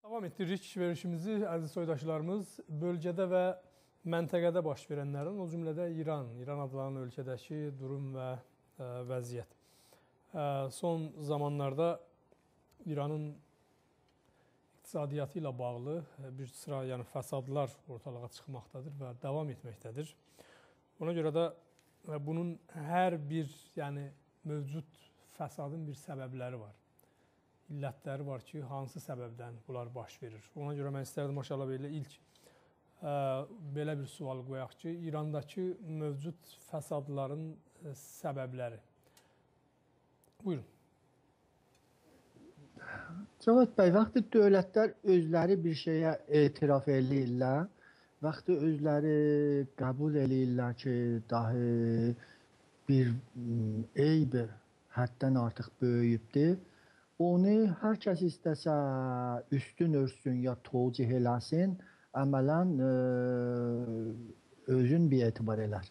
Davam etdiririk verilişimizi, əziz soydaşlarımız, bölgədə və məntəqədə baş verənlərin, o cümlədə İran adlanan ölkədəki durum və vəziyyət. Son zamanlarda İranın iqtisadiyyatı ilə bağlı bir sıra fəsadlar ortalığa çıxmaqdadır və davam etməkdədir. Ona görə də bunun hər bir mövcud fəsadın bir səbəbləri var. İllətləri var ki, hansı səbəbdən bunlar baş verir. Ona görə mən istərdim maşallah belə ilk belə bir sual qoyaq ki, İrandakı mövcud fəsadların səbəbləri. Buyurun. Cavad bəy, vaxtı dövlətlər özləri bir şeyə etiraf eləyirlər, vaxtı özləri qəbul eləyirlər ki, dahi bir eyb həddən artıq böyüyübdür. Onu hər kəs istəsə üstün örsün ya tocih eləsin, əmələn özün bir etibar elər.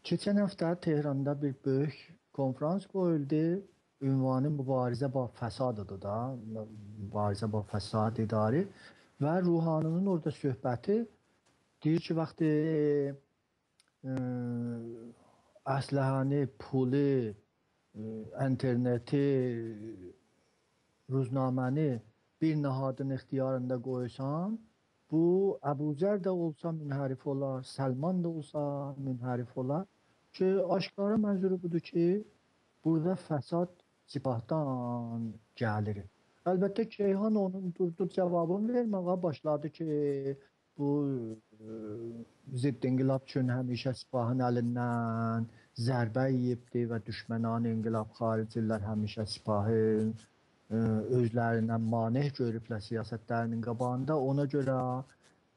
Keçən həftə Tehranda bir böyük konferans qoyuldu. Ünvanı mübarizə ba fəsadıdır da, mübarizə ba fəsad idarə və Ruhaninin orada söhbəti deyir ki, vaxtı əsləhəni, pulu, interneti, ruznaməni bir nahadın ixtiyarında qoysan, bu Əbuzər də olsa münhərif olar, Səlman da olsa münhərif olar ki, aşkara mənzuru budur ki, burada fəsad sipahdan gəlir. Əlbəttə Keyhan onun durdu cavabını verməyə başladı ki, bu zidd inqilab üçün həmişə sipahın əlindən zərbə yiyibdir və düşmənan inqilab xaricilər həmişə sipahın özlərindən maneh görüblər siyasətlərinin qabağında. Ona görə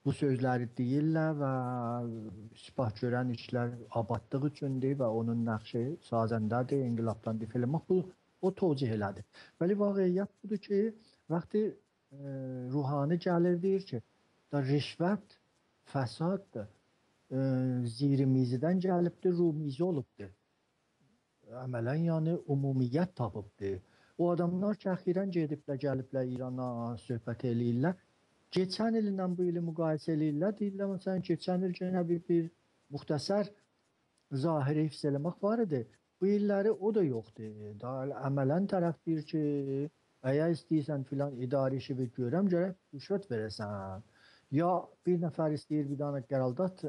bu sözləri deyirlər və sipah görən işlər abadlıq üçündür və onun nəqşi sazəndədir, inqilabdan difə eləmək. Bu, o tocih elədir. Bəli, vaqiyyət budur ki, vaxtı Ruhani gəlir deyir ki, da rişvət, fəsad zirimizidən gəlibdir, rumizi olubdur. Əmələn, yəni ümumiyyət tapıbdır. O adamlar ki, əxirən gediblər, gəliblər İrana söhbət eləyirlər. Keçən illə bu ili müqayisə eləyirlər. Deyirlər, məsələn, keçən il gənə bir müxtəsər zahiri hifz eləmək var idi. Bu illəri o da yoxdur. Əmələn tərəf deyir ki, əgər istəyirsən filan idari işi bir görəm, gərək rüşvət verəsən. Ya bir nəfər istəyir bir dənə qəraldat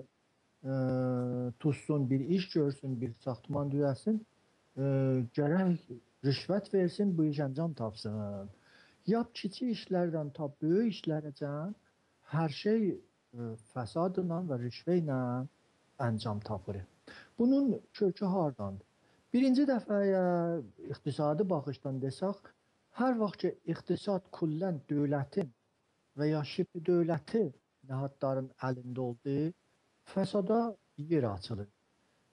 tutsun, bir iş görsün, bir saxtman düzəlsin, gərək rüşvət versin, bu iş əncam tapsın. Yap kiçik işlərdən tap böyük işlərəcən, hər şey fəsadla və rüşvə ilə əncam tapır. Bunun kökü hardandır? Birinci dəfəyə iqtisadi baxışdan desək, hər vaxt ki, iqtisad kullən dövlətin və ya şibh dövləti nəhadların əlində oldu, fəsada yer açılır.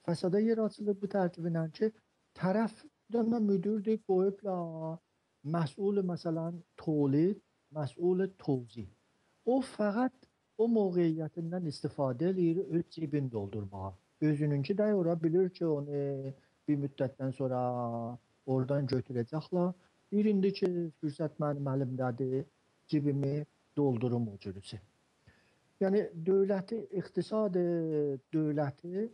Fəsada yer açılır bu tərtiblə ki, tərəf dönmə müdürdür, qoyublar, məsul məsələn tolid, məsul tozih. O fəqət o mövqeyyətindən istifadə edir, öz cibini doldurmağa. Özününki də ora bilir ki, onu bir müddətdən sonra oradan götürəcəklər. Bir indi ki, fürsət mənim əlimdədir, cibimi doldurum o cürüsü. Yəni, dövləti, iqtisadi dövləti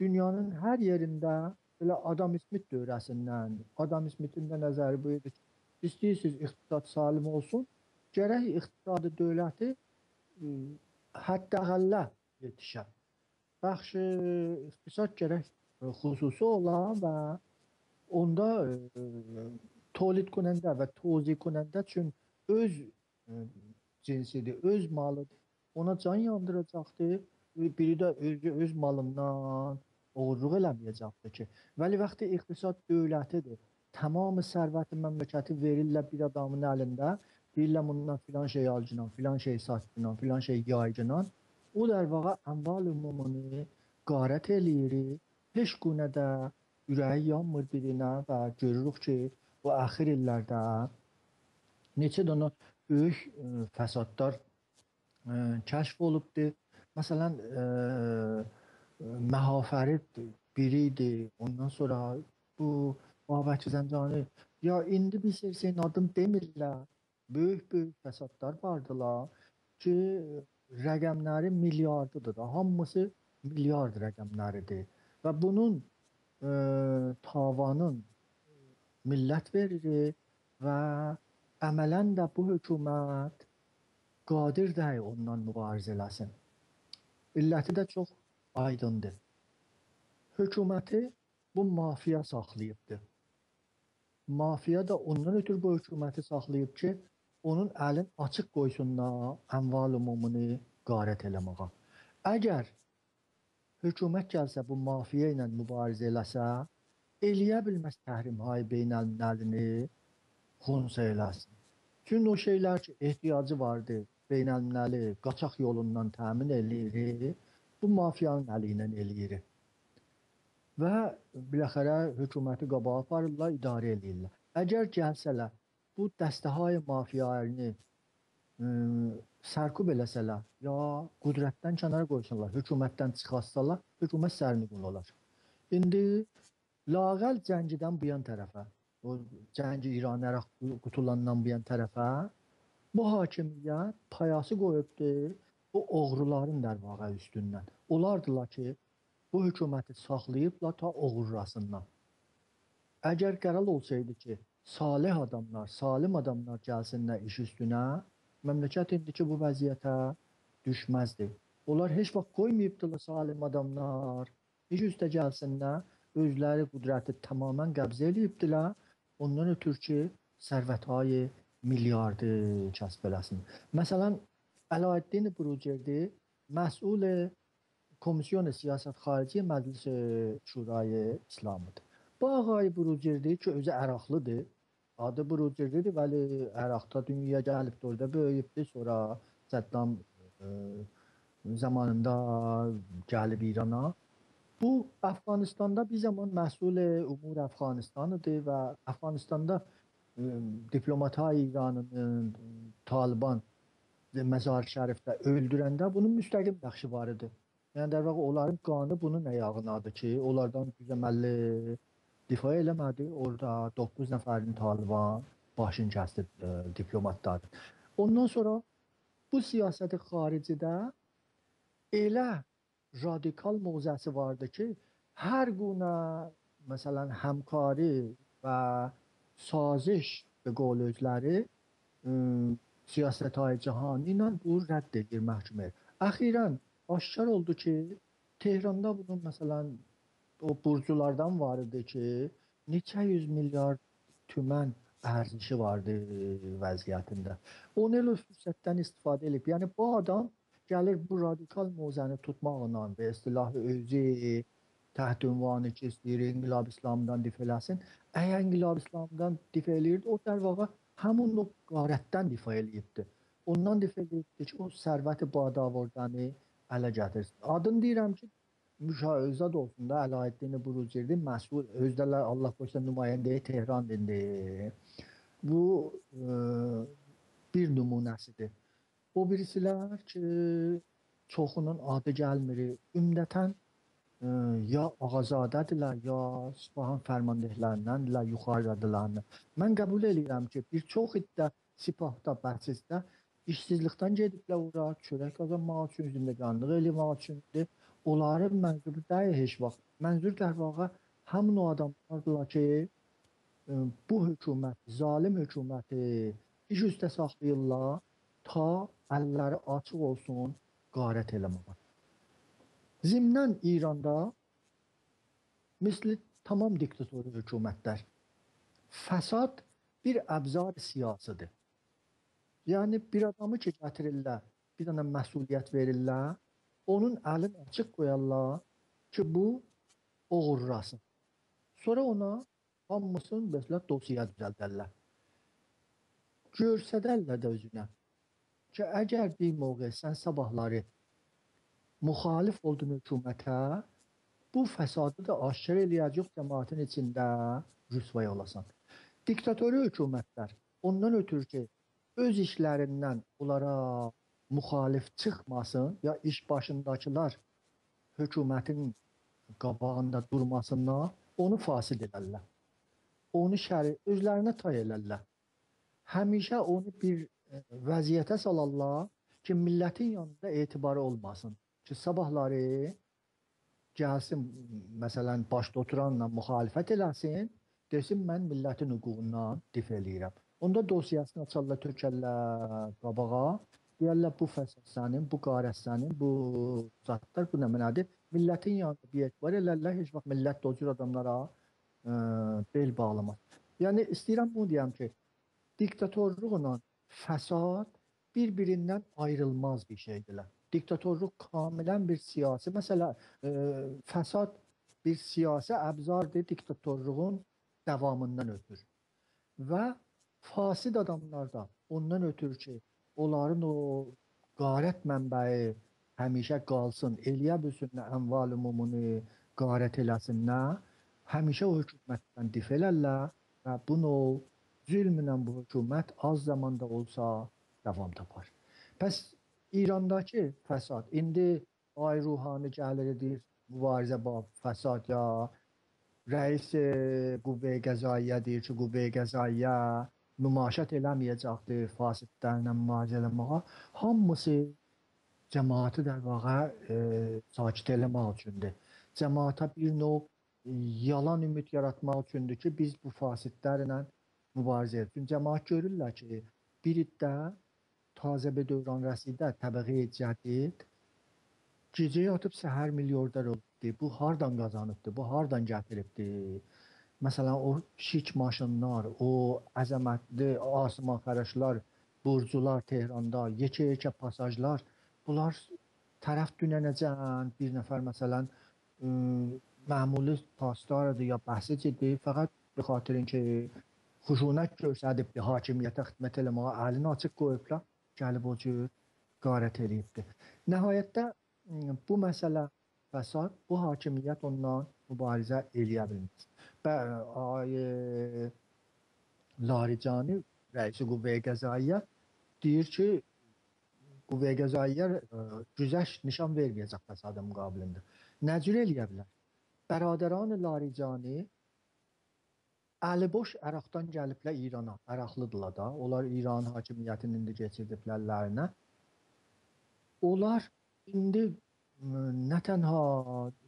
dünyanın hər yerində belə Adam Smith dövrəsindən, Adam Smith'in də nəzəri bu idi ki, istəyirsiniz iqtisad salim olsun, gərək iqtisadi dövləti hətta-hələ yetişər. Bəxşi iqtisad gərək xüsusi olan və onda tolid kunəndə və tozih kunəndə üçün öz cinsidir, öz malıdır. Ona can yandıracaqdır, biri də öz malından oğurluq eləməyəcəkdir ki. Vəli vaxtı iqtisad dövlətidir. Tamamı sərvəti məmləkəti verirlər bir adamın əlində. Deyirlər bundan filan şey alcınan, filan şey satcınan, filan şey yaycınan. O dərvağa əmval ümumunu qarət eləyir. Heç günə də ürəyi yanmır birinə və görürük ki, bu əxir illərdə neçə dənə böyük fəsadlar kəşf olubdur. Məsələn, Məhafərid biriydi. Ondan sonra bu Babək Zəncani, ya indi bilirsən adını demirlər. Böyük fəsadlar vardılar ki, rəqəmləri milyardıdır da. Hamısı milyard rəqəmləridir. Və bunun tavanın millət verir və əmələn də bu hökumət qadir deyil ondan mübarizə eləsin. İlləti də çox aydındır. Hökuməti bu mafiya saxlayıbdır. Mafiya da ondan ötürü bu hökuməti saxlayıb ki, onun əlin açıq qoysunlar əmval ümumunu qarət eləməyə. Əgər hökumət gəlsə bu mafiya ilə mübarizə eləsə, eləyə bilməz təhrimhay beynəlmiləlini xunsa eləsin. Çünki o şeylər ki, ehtiyacı vardı, beynəlmiləli qaçaq yolundan təmin eləyir, bu mafiyanın əli ilə eləyir. Və biləxərə hökuməti qabağa aparırlar, idarə eləyirlər. Əgər gəlsələr, bu dəstəhay mafiyayını sərkub eləsələr, ya qüdrətdən kənara qoysunlar, hökumətdən çıxarsalar, hökumət sərnigün olar. İndi lağəl cəngidən bu yan tərəfə, o cəngi İran-Əraq qutulandan bu yan tərəfə, bu hakimiyyət payası qoyubdur o oğruların dərvaqa üstündən. Olardılar ki, bu hökuməti saxlayıblar ta oğurlasınlar. Əgər qərar olsaydı ki, salih adamlar, salim adamlar gəlsinlər iş üstünə, məmləkət indiki bu vəziyyətə düşməzdi. Onlar heç vaxt qoymayıbdılar salim adamlar, iş üstə gəlsinlər, özləri qüdrəti tamamən qəbzə eləyibdilər, ondan ötürü ki, sərvətayı milyardı kəsb eləsin. Məsələn, Əlaəddin Burucerdi məsul Komisyon Siyasət Xarici Məclis Şurayı İslamıdır. Bu ağay Burucerdi ki, özü Əraqlıdır. Adı Burucerdidir, vəli Əraqda dünyaya gəlibdir, orada böyüyübdür. Sonra Səddam zamanında gəlib İrana. Bu, Əfqanistanda bir zaman məsul Umur Əfqanistanıdır və Əfqanistanda diplomatay İranın Taliban Məzar-ı Şərifdə öldürəndə bunun müstəqim nəqşi var idi. Yəni, der vaxt, onların qanı bunun əyağınadır ki, onlardan düzəməlli difa eləmədi. Orada 9 nəfərin Taliban başını kəsdi diplomatlar. Ondan sonra bu siyasəti xaricidə elə radikal mövzəsi vardı ki, hər günə məsələn həmkari və saziş və qol özləri siyasət-i cahani ilə bu rədd edir məhkəməyə. Əxirən aşkar oldu ki, Tehranda bunun məsələn o burculardan var idi ki, neçə yüz milyar tümən ərzişi vardı vəziyyətində. Onu elə fürsətdən istifadə edib. Yəni bu adam gəlir bu radikal mövzəni tutmaqla və istilahı özü təhت ünvanı ki, istəyir İnqilab İslamdan difə eləsin. Əgər İnqilab İslamdan difə eləyirdi, o der vaxt həmin o qarətdən difə eləyibdi. Ondan difə eləyibdi ki, o sərvəti badavordanı ələ gətirsin. Adını deyirəm ki, müşahizat olsun da Əlaəddin Burucerdi məsul, özdələr Allah qoysa nümayəndəyə Tehran dindi. Bu bir nümunəsidir. O birisilər ki, çoxunun adı gəlmir. Ümumətən ya Ağazadədirlər, ya Sipahan fərmandehlərindəndirlər, yuxarıdadırlar. Mən qəbul edirəm ki, bir çox iddə Sipahda, bəhsizdə işsizlikdən gediblər ora, çörək qazanmaq üçün, zindəganlıq eləmək üçündür. Onların mənzuru deyil heç vaxt. Mənzur dərvaqa həmin o adamlardılar ki, bu hökumət, zalim hökuməti iş üstə saxlayırlar, ta əlləri açıq olsun, qarət eləməyə. Zimnən İranda misli tamam diktatori hökumətlər. Fəsad bir əbzar siyasıdır. Yəni bir adamı ki, gətirirlər, bir dənə məsuliyyət verirlər, onun əlini açıq qoyarlar ki, bu oğurlasın. Sonra ona hamısını mesela dosya düzəldərlər. Görsədərlər də özünə ki, əgər bir mövqe sən sabahları müxalif olduğun hökumətə, bu fəsadı da aşkar eləyəcək cəmaətin içində rüsvay olasan. Diktatori hökumətlər ondan ötürü ki, öz işlərindən onlara müxalif çıxmasın, ya iş başındakılar hökumətin qabağında durmasınlar, onu fasid edərlər. Onu özlərinə tay elərlər. həmişə onu bir vəziyyətə salarlar ki, millətin yanında etibarı olmasın. Ki, sabahları gəlsin, məsələn, başda oturanla müxalifət eləsin, desin, mən millətin hüququndan difə eləyirəm. Onda dosyasını açarlar, tökərlər qabağa, deyərlər, bu fəsad sənin, bu qarət sənin, bu zatlar, bu nə mənadır. Millətin yanında bir etibar elərlər, heç vaxt millət də o cür adamlara bel bağlamaz. Yəni, istəyirəm bunu deyəm ki, diktatorluqla fəsad bir-birindən ayrılmaz bir şeydirlər. Diktatorluq kamilən bir siyasi məsələ, fəsad bir siyasi əbzardır diktatorluğun davamından ötür. Və fasid adamlar da ondan ötür ki, onların o qarət mənbəyi həmişə qalsın, eləyə bilsinlər, əmval ümumunu qarət eləsinlər, həmişə o hökumətdən difə elərlər və bunu zülmlə bu hökumət az zamanda olsa davam tapar. Pəs İrandakı fəsad, indi Ay Ruhani gəlir edir, mübarizə bu fəsad ya rəis Qüvvəyə Qəzayyə deyir ki, Qüvvəyə Qəzayyə nümayişət eləməyəcəkdir fasidlərlə mübarizə eləməyə. Hamısı cəmaatı der vaqa sakit eləmək üçündür. Cəmaata bir növ yalan ümid yaratmaq üçündür ki, biz bu fasidlərlə mübarizə edir. Cəmaat görürlər ki, bir iddə tazə bir dövran rəsidə təbəqə cədid gecə yatıb səhər milyardər olubdur. Bu hardan qazanıbdır, bu hardan gətiribdir? Məsələn, o şik maşınlar, o əzəmətli asma xərəşlər, burcular Tehranda, yekə-yekə pasajlar, bunlar tərəf dünənəcən bir nəfər məsələn məmuli pastardır ya bəhsicidir, fəqət bir xatirin ki, xuşunət göstəribdir, hakimiyyətə xidmət eləməyə, əlini açıq qoyublar, gəlib o cür qarət eləyibdir. Nəhayətdə bu məsələ fəsad, bu hakimiyyət ondan mübarizə eləyə bilməz. Laricani, rəisi Qüvvəyə Qəzayyə deyir ki, Qüvvəyə Qəzayyə güzəşt nişan verməyəcək fəsada müqabilində. Nə cür eləyə bilər? Bəradəran Laricani əliboş Əraqdan gəliblər İrana, Əraqlıdırlar da, onlar İran hakimiyyətini indi keçirdiblərlərinə. Onlar indi nə tənha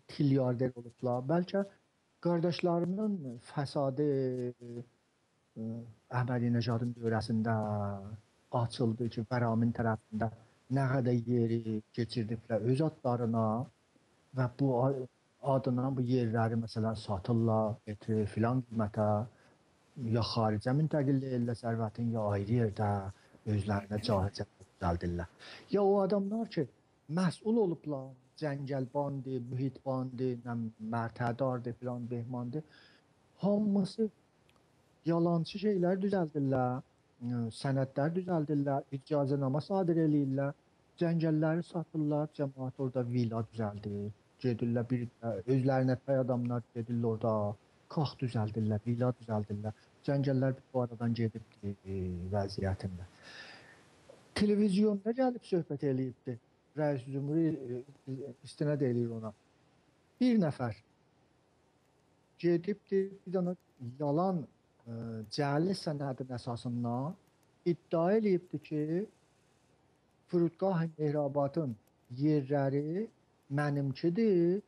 tilyarder olublar, bəlkə qardaşlarının fəsadı Əhmədinəcadın dövrəsində açıldı ki, Bəramin tərəfində nə qədər yeri keçirdiblər öz adlarına və bu adına bu yerləri məsələn satırlar, filan qiymətə ya xaricə müntəqil eləyirlər sərvətin, ya ayrı yerdə özlərinə cahicə düzəldirlər. Ya o adamlar ki, məsul olublar, Cəngəlbandır, Mühitbandır, Mərtədardır, filan Behmandır, hamısı yalancı şeylər düzəldirlər, sənədlər düzəldirlər, icazənamə sadir eləyirlər, cəngəlləri satırlar, cəmaat orada villa düzəldir, gedirlər, özlərinə pay adamlar gedirlər orada, kax düzəldirlər, villa düzəldirlər, cəngəllər bu aradan gedibdir vəziyyətində. Televizyonda gəlib söhbət eləyibdir, Rəis Cümhuri istinad eləyir ona. Bir nəfər gedibdir, bir dənə yalan cəhli sənədin əsasından iddia eləyibdir ki, Fırudqah Mehrabadın yerləri mənimkidir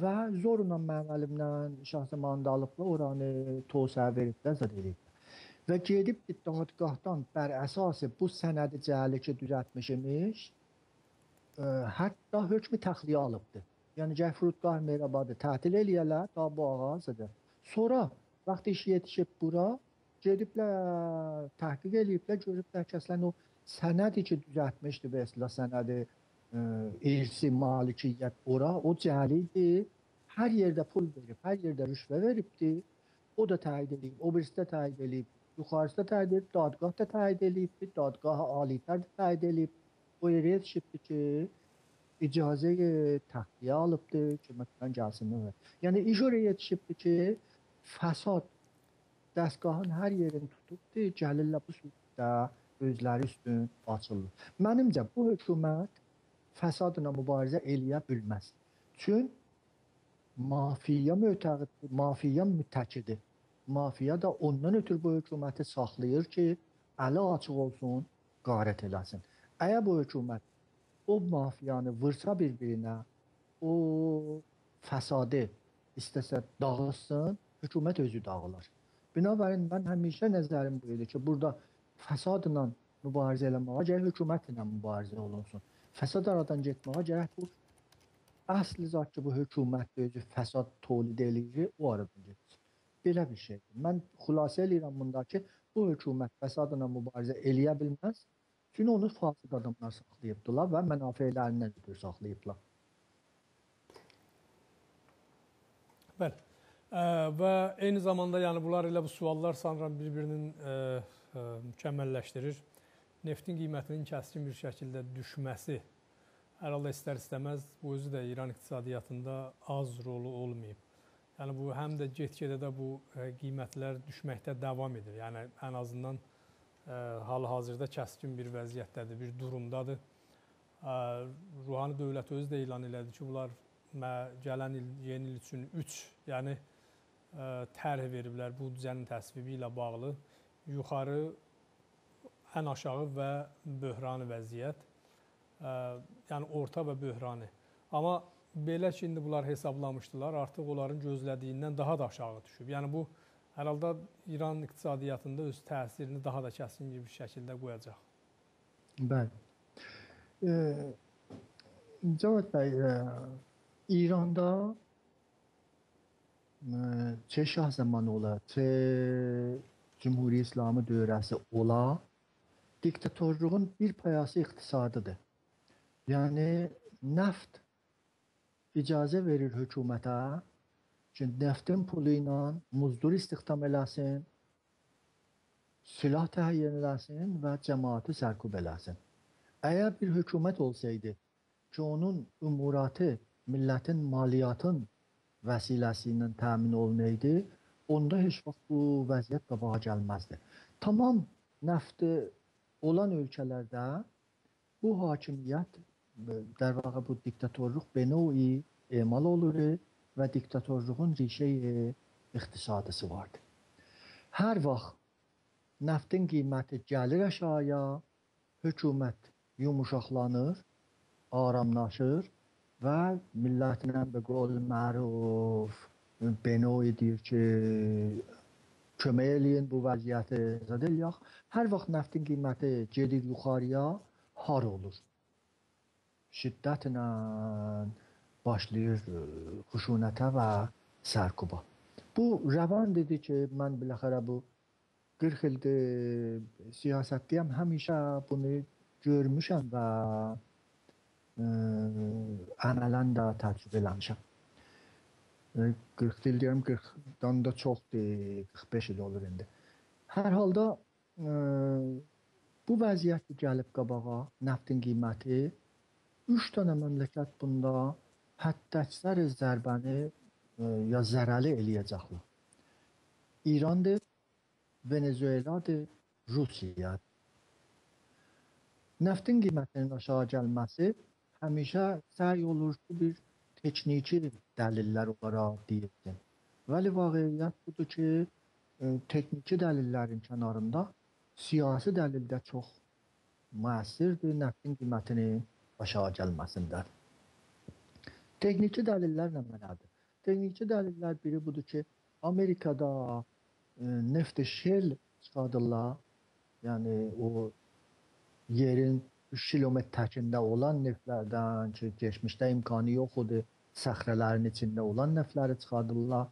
və zorla mənim əlimdən şəxs zamanında alıblar, oranı tosaya veriblər, zəd eləyiblər. Və gedib dadgahdan bər əsası bu sənədi cəhli ki düzəltmişmiş, hətta hökmü təxliyə alıbdır. Yəni, gəl Fırudqah Mehrabadı tətil eləyərlər, daha bu ağazıdır. Sonra, vaxt iş yetişib bura, gediblər, təhqiq eləyiblər, görüblər ki, əslən o sənədi ki düzəltmişdir və əslə sənədi irsi, malikiyyət ora, o cəhlidir, hər yerdə pul verib, hər yerdə rüşvə veribdir, o da təyid eləyib, o birisi də təyid eləyib, yuxarısı da təyid eləyib, dadgah da təyid eləyibdir, dadgah alitər də təyid eləyib, o yerə yetişibdir ki, icazə təxliyə alıbdır ki, məsələn, gəlsinlər. Yəni, iş oraya yetişibdir ki, fəsad dəstgahın hər yerini tutubdur, gəlirlər bu sürətdə özləri üstün açılır. Mənimcə, bu hökumət fəsadla mübarizə eləyə bilməz. Çün mafiya mütəqidir, mafiya mütəkidir. Mafiya da ondan ötürü bu hökuməti saxlayır ki, əli açıq olsun, qarət eləsin. Əgər bu hökumət o mafiyanı vursa bir-birinə, o fəsadı istəsə dağılsın, hökumət özü dağılar. Binabərin mən həmişə nəzərim bu idi ki, burada fəsadla mübarizə eləməyə gərək hökumətlə mübarizə olunsun. Fəsad aradan getməyə gərək bu əsl zat ki, bu hökumət özü fəsad tolid eləyir, o aradan getsin. Belə bir şeydir. Mən xülasə eləyirəm bunda ki, bu hökumət fəsadla mübarizə eləyə bilməz. Çünki onu fasıq adamlar saxlayıbdılar və mənafələrindən ötürü saxlayıblar. Bəli. Və eyni zamanda yəni bunlar elə bu suallar sanıram bir-birinin mükəmməlləşdirir. Neftin qiymətinin kəskin bir şəkildə düşməsi hər halda istər-istəməz bu özü də İran iqtisadiyyatında az rolu olmayıb. Yəni bu həm də get-gedə də bu qiymətlər düşməkdə davam edir. Yəni ən azından hal-hazırda kəskin bir vəziyyətdədir, bir durumdadır. Ruhani dövlət özü də elan elədi ki, bunlar gələn il, yeni il üçün 3 yəni tərh veriblər bu düzənin təsvibi ilə bağlı. Yuxarı, ən aşağı və böhrani vəziyyət. Yəni orta və böhrani. Amma belə ki, indi bunlar hesablamışdılar, artıq onların gözlədiyindən daha da aşağı düşüb. Yəni bu, hər halda İran iqtisadiyyatında öz təsirini daha da kəskin bir şəkildə qoyacaq. Bəli. Cavad bəy, İranda çe şah zamanı ola, çe Cumhuriyet İslamı dövrəsi ola, diktatörlüğün bir payası iqtisadıdır. Yəni neft icazə verir hökumətə ki, neftin pulu ilə muzdur istihdam eləsin, silah təhiyyə eləsin və cəmaatı sərkub eləsin. Əgər bir hökumət olsaydı ki, onun umuratı millətin maliyyatın vəsiləsi ilə təmin olunaydı, onda heç vaxt bu vəziyyət qabağa gəlməzdi. Tamam nefti olan ölkələrdə bu hakimiyyət, der vaqa bu diktatörlük benoyi emal olur və diktatörlüğün rişəyi iqtisadısı vardır. Hər vaxt neftin qiyməti gəlir aşağıya, hökumət yumuşaqlanır, aramlaşır və millətinə bir qol məruf benoyi deyir ki, kömək eləyin bu vəziyyəti izad eləyək. Hər vaxt neftin qiyməti gedir yuxarıya, har olur. Şiddətlə başlayır xuşunətə və sərkuba. Bu rəvan dedi ki, mən biləxərə bu 40 ildir siyasətdəyəm, həmişə bunu görmüşəm və əmələn də təcrübə eləmişəm. 40 il deyirəm, 40-dan da çoxdur, 45 il olur indi. Hər halda bu vəziyyət gəlib qabağa, neftin qiyməti 3 dənə məmləkət bunda həddəksər zərbəni ya zərəli eləyəcəklər. İrandır, Venezueladır, Rusiyadır. Neftin qiymətinin aşağı gəlməsi həmişə səy olur ki, bir tekniki dəlillər olaraq deyilsin. Vəli vaqiyyət budur ki, tekniki dəlillərin kənarında siyasi dəlil də çox müəssirdir neftin qiymətinin aşağı gəlməsində. Tekniki dəlillər nədir? Tekniki dəlillər biri budur ki, Amerikada nefti şel çıxadırlar, yəni o yerin 3 kilometr təkində olan neftlərdən ki, geçmişdə imkanı yoxudur, səxrələrin içində olan neftləri çıxadırlar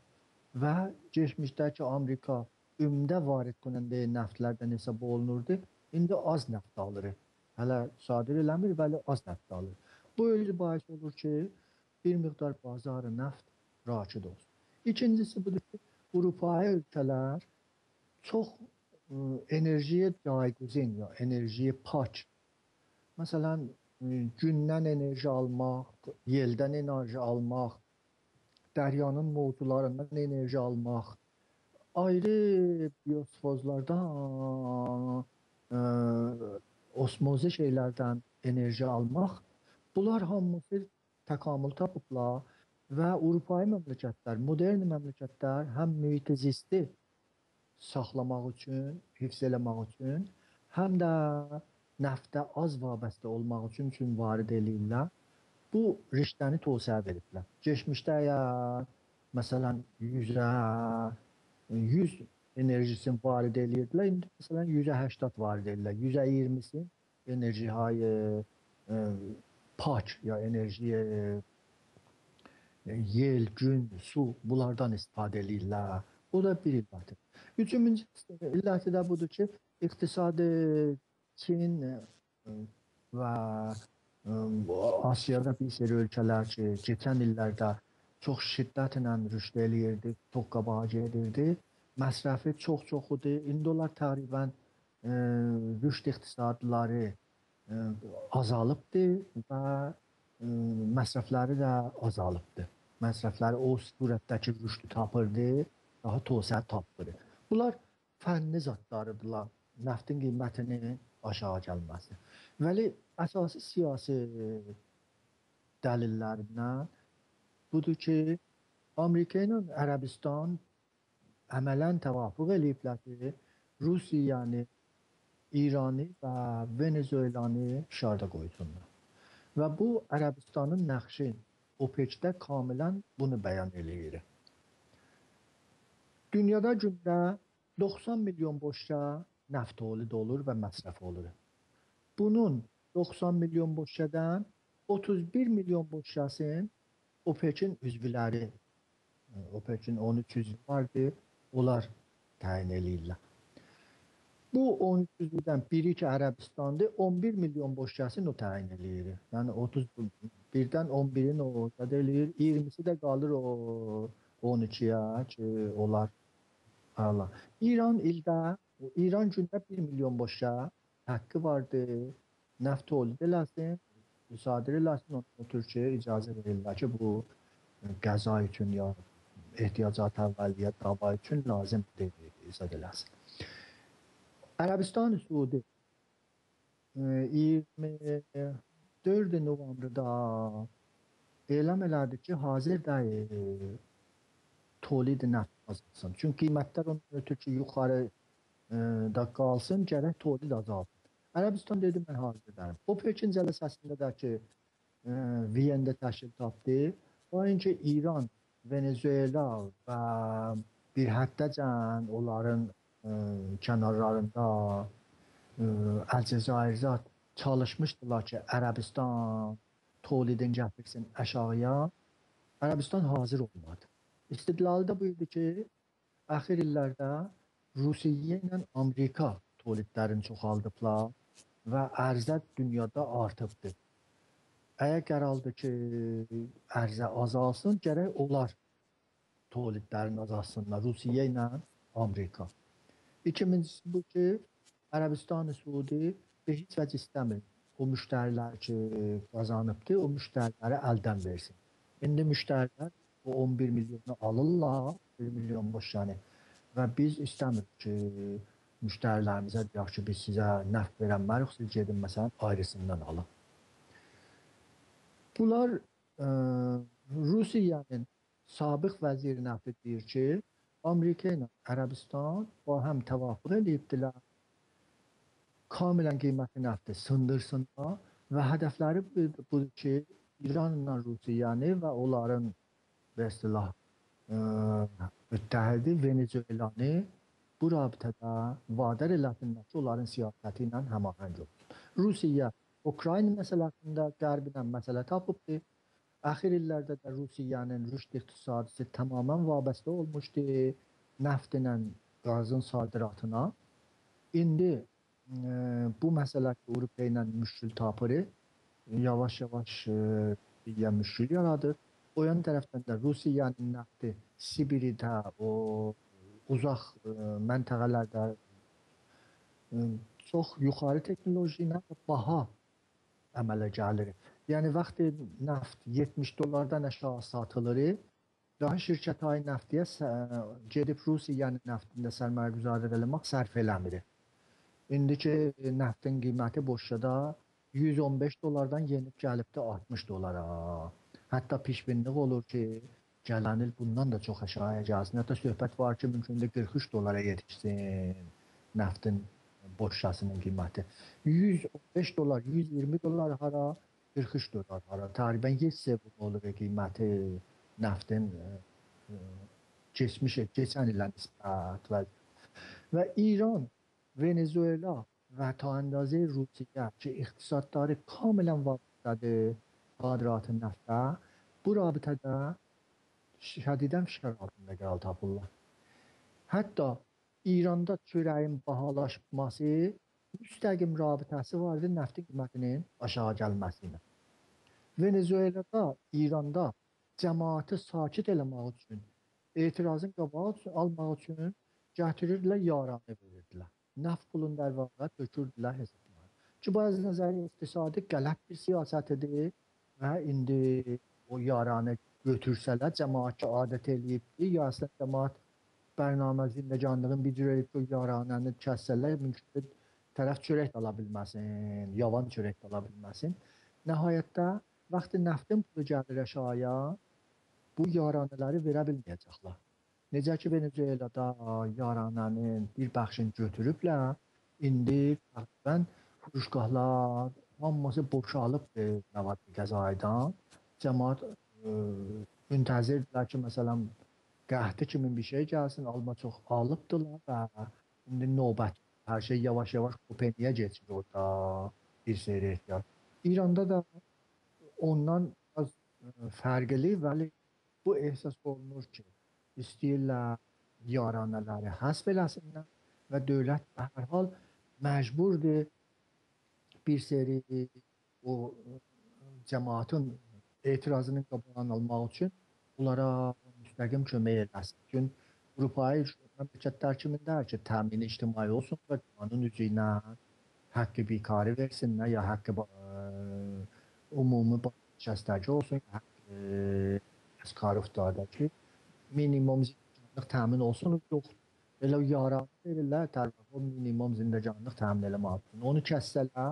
və geçmişdəki Amerika ümdə varid konəndə neftlərdən hesab olunurdu, indi az neft alır. Hələ sadir eləmir, bəli az neft alır. Bu özü bahis olur ki, bir miqdar bazarı neft rakid olsun. İkincisi budur ki, Avropalı ölkələr çox enerjiyə cayguzin ya enerjiyə pak. Məsələn, gündən enerji almaq, yeldən enerji almaq, dəryanın mövzularından enerji almaq, ayrı biosfozlardan, osmozi şeylərdən enerji almaq, bunlar hamısı təkamül tapıblar və Avropalı məmləkətlər, modern məmləkətlər həm mühit zisti saxlamaq üçün, hifz eləmək üçün, həm də nəftə az vabastə olmaq üçün varid eləyirlər. Bu riştəni tövsiyə veriblər. Keçmişdə əgər məsələn 100 enerjisini varid edirdilər, indi məsələn 180 varid edirlər. 120'si enerjiyi pak ya enerji yel, gün, su bunlardan istifadə edirlər. O da bir illətidir. Üçüncü illəti də budur ki, iqtisadi Çin və Asiyada bir seri ölkələr ki, keçən illərdə çox şiddətlə rüşd eləyirdi, çox qabağa gedirdi. Məsrəfi çox idi. İndi onlar təqribən rüşd iqtisadları azalıbdı və məsrəfləri də azalıbdı. Məsrəfləri o surətdəki rüşdü tapırdı, daha tövsiyə tapırdı. Bunlar fənni zatlarıdırlar. Nəftin qiymətinin aşağı gəlməsi. Vəli əsası siyasi dəlillərindən budur ki, Amerika ilə Ərəbistan əmələn təvafuq eləyiblər ki, Rusiyanı, İranı və Venezuelanı şərdə qoysunlar. Və bu Ərəbistanın nəqşi OPEC-də kamilən bunu bəyan eləyir. Dünyada gündə 90 milyon boşa nəft tolid olur və məsrəf olur. Bunun 90 milyon boşadan 31 milyon boşasın OPEC-in üzvləri, OPEC-in 13 üzvü vardı, onlar təyin eləyirlər. Bu 13 üzvdən biri ki Ərəbistandır, 11 milyon boşasını o təyin eləyir. Yəni 31-dən 11-in o təyin eləyir, 20'si də qalır o 12'ya ki onlar Allah. İran gündə 1 milyon boşa haqqı vardı. Nəft tolid eləsin, müsadirə eləsin, onu Türkiyəyə icazə verirlər ki, bu qəza üçün ya ehtiyacat əvvəliyyə dava üçün lazımdır icazə eləsin. Ərəbistan Suudi 24 noyabrda elan elədi ki, hazırda tolid nəft azalsın. Çünki qiymətlər onun ötürü ki, yuxarıda qalsın, gərək tolid azalsın. Ərəbistan dedi, mən hazırdayım. OPEC-in cəlsəsində də ki, Viyendə təşkil tapdı. O ki, İran, Venezuela və bir həddəcən onların kənarlarında Əlcəzairdə çalışmışdılar ki, Ərəbistan tolidin gətirsin aşağıya. Ərəbistan hazır olmadı. İstidlalı da buydu ki, əxir illərdə Rusiya ilə Amerika tolidlərini çoxaldıblar və ərzə dünyada artıbdır. Əgər qərarlıdır ki, ərzə azalsın, gərək onlar tolidlərini azalsınlar, Rusiya ilə Amerika. İkincisi bu ki, Ərəbistan-ı Suudi heç vəcə istəmir. O müştərilər ki, qazanıbdır, o müştəriləri əldən versin. İndi müştərilər o 11 milyonu alırlar, 1 milyon boş yəni. Və biz istəmirik ki, müştərilərimizə deyək ki, biz sizə nəft verənmərik, siz gedin məsələn ayrısından alın. Bunlar Rusiyanın sabiq vəziri nəfti deyir ki, Amerika ilə Ərəbistan o həm təvafuq edibdilər, kamilən qiymətli nəfti sındırsınlar və hədəfləri budur ki, İranla Rusiyanı və onların bəstilah müttəhidi Venezuelanı bu rabitədə vadar eləsinlər ki, onların siyasəti ilə həmahəng olsun. Rusiya Ukrayna məsələsində Qərblə məsələ tapıbdır. Əxir illərdə də Rusiyanın rüşd iqtisadisi tamamən vabastə olmuşdu nəftlə qazın sadiratına. İndi bu məsələ Avropa ilə müşkül tapır, yavaş-yavaş müşkül yaradır. O yan tərəfdən də Rusiyanın nəfti Sibirdə, o uzaq məntəqələrdə çox yuxarı texnoloji ilə baha əmələ gəlir. Yəni, vaxtı nəft 70 dolardan aşağı satılır, daha şirkət ayı nəftiyə gedib Rusiyanın nəftində sərmayə güzarı eləmək sərf eləmir. İndiki nəftin qiyməti boşada 115 dolardan yenib gəlibdə 60 dolara. Hətta pişbinlik olur ki, gələn il bundan da çox aşağıya gəlsin. Hətta söhbət var ki, mümkün də 43 dolara yetişsin nəftin boş şasının qiyməti. 115 dolar, 120 dolar hara, 43 dolar hara. Təqribən 7 seviyə olur qiyməti neftin geçən ilə nisbət və İran, Venezuela və ta əndazə Rusiya ki, iqtisadları kamilən vasitədir qadratın nəftə, bu rabitədə şədidən fişar altında qərar tapırlar. Hətta İranda çörəyin bahalaşması müstəqim rabitəsi vardı neftin qiymətinin aşağı gəlməsi ilə. Venezuelada, İranda cəmaatı sakit eləmək üçün, etirazın qabağını almaq üçün gətirirlər, yaranı verirdilər. Neft pulunu der vaxtda tökürdülər hesablara. Ki, bu az nəzəri iqtisadi qələt bir siyasətidir və indi o yaranı götürsələr, cəmaat ki, adət eləyibdir, ya əslən cəmaat bərnamə zindəcanlığın bir cür edib o yaranəni kəssələr, mümkün tərəf çörək ala bilməsin, yavan çörək ala bilməsin. Nəhayətdə, vaxtı neftin pulu gəlir aşağıya, bu yaranələri verə bilməyəcəklər. Necə ki, Venezuelada yaranənin bir bəxşini götürüblər, indi təqribən furuşqahlar hamısı boşalıbdır Nəvadlı Qəzaydan. Cəmaat müntəzirdirlər ki, məsələn, qəhti kimi bir şey gəlsin, alma çox alıbdırlar və indi növbət, hər şey yavaş-yavaş Kopeniyə geçir orada bir seyri ehtiyac. İranda da ondan az fərqli, vəli bu ehsas olunur ki, istəyirlər yaranələri həsb eləsinlər və dövlət və hər hal məcburdur bir seri o cəmaatın etirazının qabağını almaq üçün onlara müstəqim kömək eləsin. Çünki Avropai məmləkətlər kimindər ki, təmini ictimai olsun və qanun üzü ilə haqqı bikarı versinlər, ya haqqı ümumi şəstəci olsun, ya haqqı əskarıfdarda ki, minimum zindecanlıq təmin olsun, yoxdur. Elə yaranı verirlər, tərəf o minimum zindecanlıq təmin eləmək üçün. Onu kəssələr,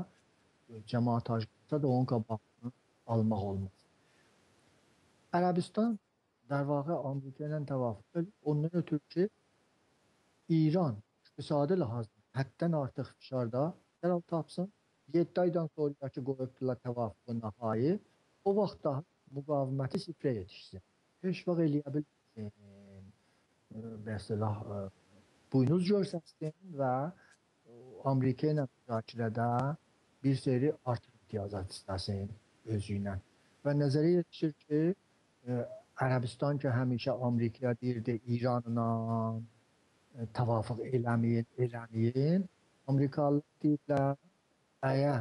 cəmaat acqırsa da onun qabağını almaq olmaz. Ərəbistan در واقع آمریکا ilə təvafuk ondan ötürü ki, İran iqtisadi ləhazdan həddən artıq fişarda qərar tapsın. 7 aydan sonraki qoyubdular təvafuqun nəhayı. O vaxtda müqaviməti sifrə yetişsin. Heç vaxt eləyə bilsin. Mesela buynuz görsəsin və Amerika ilə müzakirədə bir seri artıq imtiyazat istəsin özü ilə. Və nəzərə yetişir ki, Ərəbistan ki, həmişə Amerikaya deyirdi, İranla təvafuq eləməyin. Amerikalılar deyirlər, əgər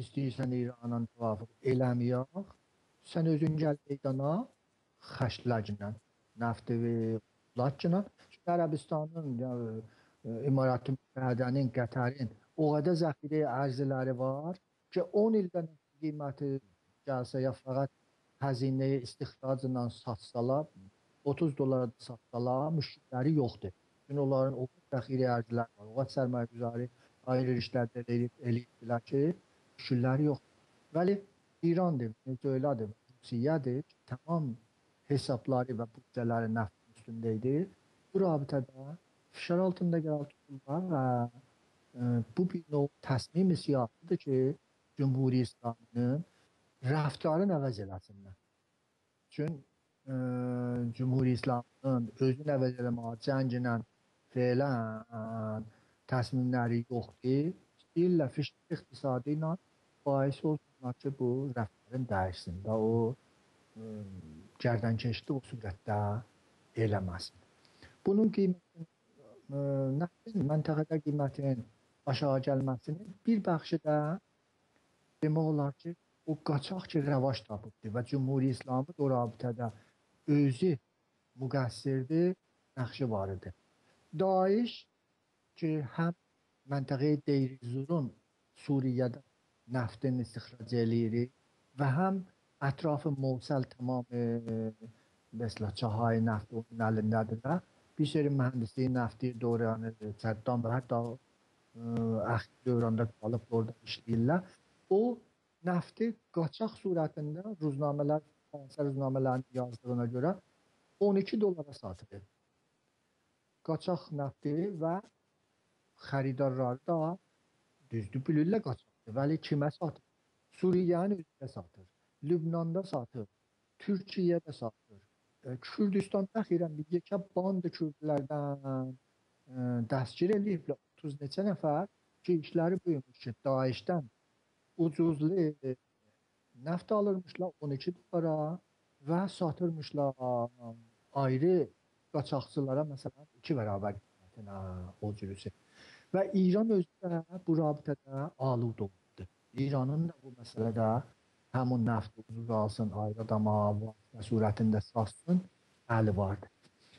istəyirsən İranla təvafuq eləməyək, sən özün gəl meydana xəşləclə, nəfti və lacına. Çünki Ərəbistanın, İmarat-ı Müttəhidənin, Qətərin o qədər zəxirə ərzləri var ki, 10 ildən qiyməti gəlsə ya fəqət həzinəyə istixracla satsalar, 30 dolara da satsalar, müşkilləri yoxdur. Çünki onların o zəxirə ərzləri var, o sərmayəgüzarı ayrı işlərdə eləyibdilər ki, müşkilləri yoxdur. Vəli İrandır, Venezueladır, Rusiyyadır ki, tamam hesabları və büdcələri nəftin üstündəydi. Bu rabitədə fişar altında qərar tutulurlar və bu bir növ təsmim siyasıdır ki, Cumhuri İslamının rəftarın əvəz eləsinlər. Çünki Cumhuri İslamının özünü əvəz eləməyə cənginlə feylən təsmimləri yoxdur. İstəyirlər fişar iqtisadı ilə bahis olsunlar ki, bu rəftarın dəyişsin və o gərdənkeşli o surətdə eləməsin. Bunun qiymətinin, məntəqədə qiymətinin aşağı gəlməsinin bir bəxşi də demək olar ki, o qaçaq ki, rəvac tapıbdır və Cumhuri İslamı o rabitədə özü müqəssirdir, nəxşi var idi. Daesh ki, həm məntəqəyə Deyr-i-Zurun Suriyədə nəftin istixrac eləyir və həm ətrafı Mosul tamamı çahay nəfti onun əlindədir. Bir seri mühəndisliyi nəfti dövrəni Səddam və hətta əxir dövrəndə qalıb orada işləyirlər. O nəfti qaçaq surətində ruznamələr, Fransa ruznamələrinin yazdığına görə 12 dolara satılır. Qaçaq nəfti və xəridarları da düzdür bilirlər qaçaqdır. Vəli kimə satır? Suriyenin özünə satır. Lübnanda satır. Türkiyədə satır. Kürdistanda əxirən bir yekə band Kürdlərdən dəstgir eləyiblər 30 neçə nəfər ki, işləri buyurmuş ki, Daişdən ucuzlu neft alırmışlar 12 dolara və satırmışlar ayrı qaçaqçılara məsələn 2 bərabər qiymətinə o cürüsü. Və İran özü də bu rabitədə alud oldu. İranın da bu məsələdə həmin neft ucuz alsın, ayrı adama vasitə surətində satsın, əli vardı.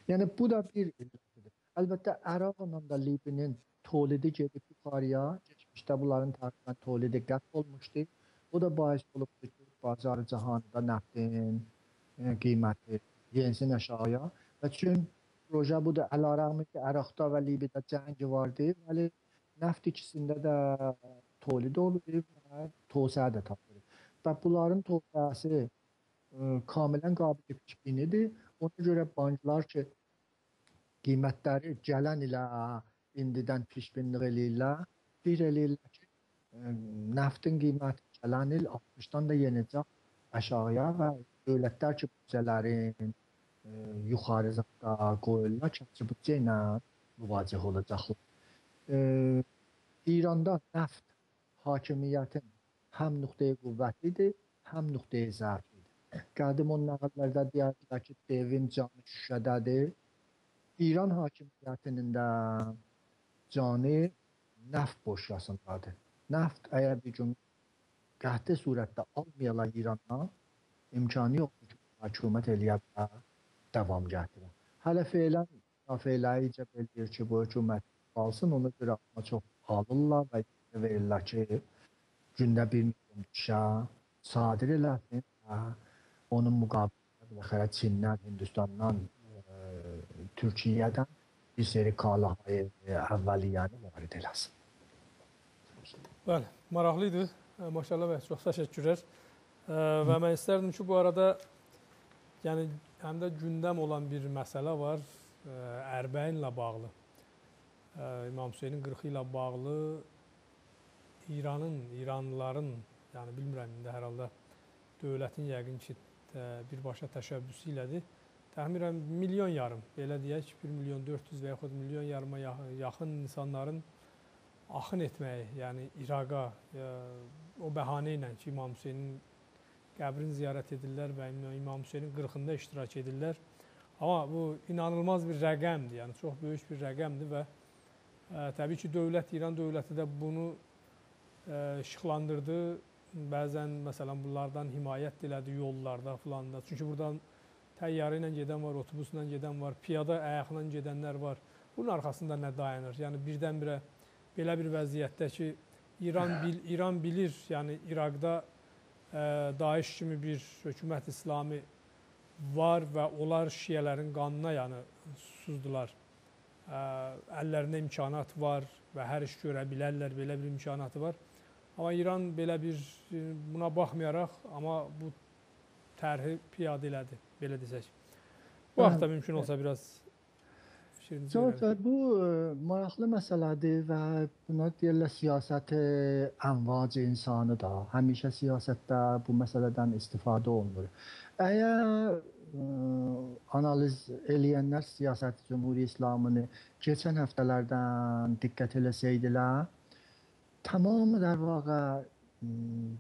Yəni bu da bir illətidir. Əlbəttə Ərəqla da Libya'nın tolidi gedib yuxarıya, geçmişdə bunların təqribən tolidi qət olmuşdu. Bu da bahis olubdur ki, bazar cahanda neftin qiyməti yensin aşağıya. Və çün proje bu da əlarəğmi ki, Ərəqda və Libya'da cəng vardı. Vəli neft ikisində də tolid olub və tosəyə də tapılır. Və bunların tosəyəsi kamilən qabil kiçbinidir. Ona görə banklar ki, qiymətləri gələn ilə indidən pişbinlik eləyirlər. Bir eləyirlər ki, neftin qiyməti gələn il 60-dan da yenəcək aşağıya və dövlətlər ki, büdcələrin yuxarı zəqdə qoyurlar ki, büdcə ilə müvaciə olacaqlar. İranda neft hakimiyyətin həm nöqtəyi qüvvətlidir, həm nöqtəyi zəiflidir. Qədim o nəqəllərdə deyərdilər ki, devin canı şüşədədir. İran hakimiyyətinin də canı neft boşyasındadır. Neft əgər bir gün qəti surətdə almayalar İrandan, imkanı yoxdur ki, hökumət eləyə bilər, davam gətirir. Hələ feylən müdafiələri icab edir ki, bu hökumət alsın, ona görə çox alırlar və verirlər ki, gündə 1 milyon düşə sadir eləsin və onun müqabilində Çindən, Hindistandan, Türkiyədən bir seri kalayı əvvəliyyəni varid eləsin. Bəli, maraqlı idi. Maşallah bəy, çox təşəkkürlər. Və mən istərdim ki, bu arada yəni həm də gündəm olan bir məsələ var, Ərbəyinlə bağlı. İmam Hüseynin 40 ilə bağlı İranlıların, yəni bilmirəm, indi hər halda dövlətin yəqin ki, birbaşa təşəbbüsü ilədir. Təxminən milyon yarım, belə deyək, 1 milyon 400 və yaxud milyon yarıma yaxın insanların axın etməyi, yəni İraqa, o bəhanə ilə ki, İmam Hüseynin qəbrini ziyarət edirlər və İmam Hüseynin 40-ında iştirak edirlər. Amma bu inanılmaz bir rəqəmdir, yəni çox böyük bir rəqəmdir və təbii ki, İran dövləti də bunu işıqlandırdı. Bəzən, məsələn, bunlardan himayət elədi yollarda filan da. Çünki buradan təyyarə ilə gedən var, otobusla gedən var, piyada ayaqla gedənlər var. Bunun arxasında nə dayanır? Yəni birdən-birə belə bir vəziyyətdə ki, İran bilir, yəni İraqda Daeş kimi bir hökumət İslami var və onlar şiyələrin qanına yəni susuzdular. Əllərində imkanat var və hər iş görə bilərlər, belə bir imkanatı var. Amma İran belə bir, buna baxmayaraq, amma bu tərhi piyadə elədi, belə desək. Bu haqda mümkün olsa biraz fikrinizi verin. Bu maraqlı məsələdir və buna deyirlər siyasət əmvac insanı da. Həmişə siyasətdə bu məsələdən istifadə olunur. Əgər analiz eləyənlər siyasət Cümhuri İslamını keçən həftələrdən diqqət eləsəydilər, tamamı der vaqa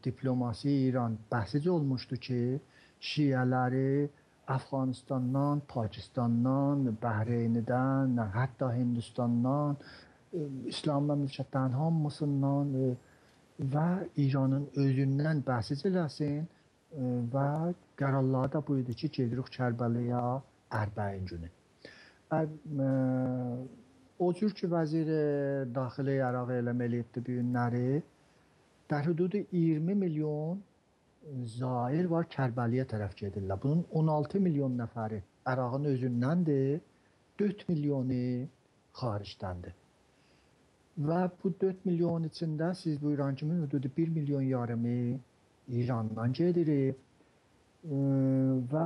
diplomasi İran bəhsic olmuşdu ki, şiələri Əfqanistandan, Pakistandan, Bəhreynidən, hətta Hindistandan, İslam məmləkətlərin hamısından və İranın özündən bəhsic eləsin və qərarları da bu idi ki, gedirik Kərbəliyə Ərbəyin günü. O cür ki, vəzir daxili Əraq elam eləyibdi bu günləri, در حدود 20 milyon zair var Kərbəliyə tərəf gedirlər. Bunun 16 milyon nəfəri Ərağın özündəndir, 4 milyonu xaricdəndir. Və bu 4 milyon içində siz buyuran kimi hüdudu 1 milyon yarımı İrandan gedir və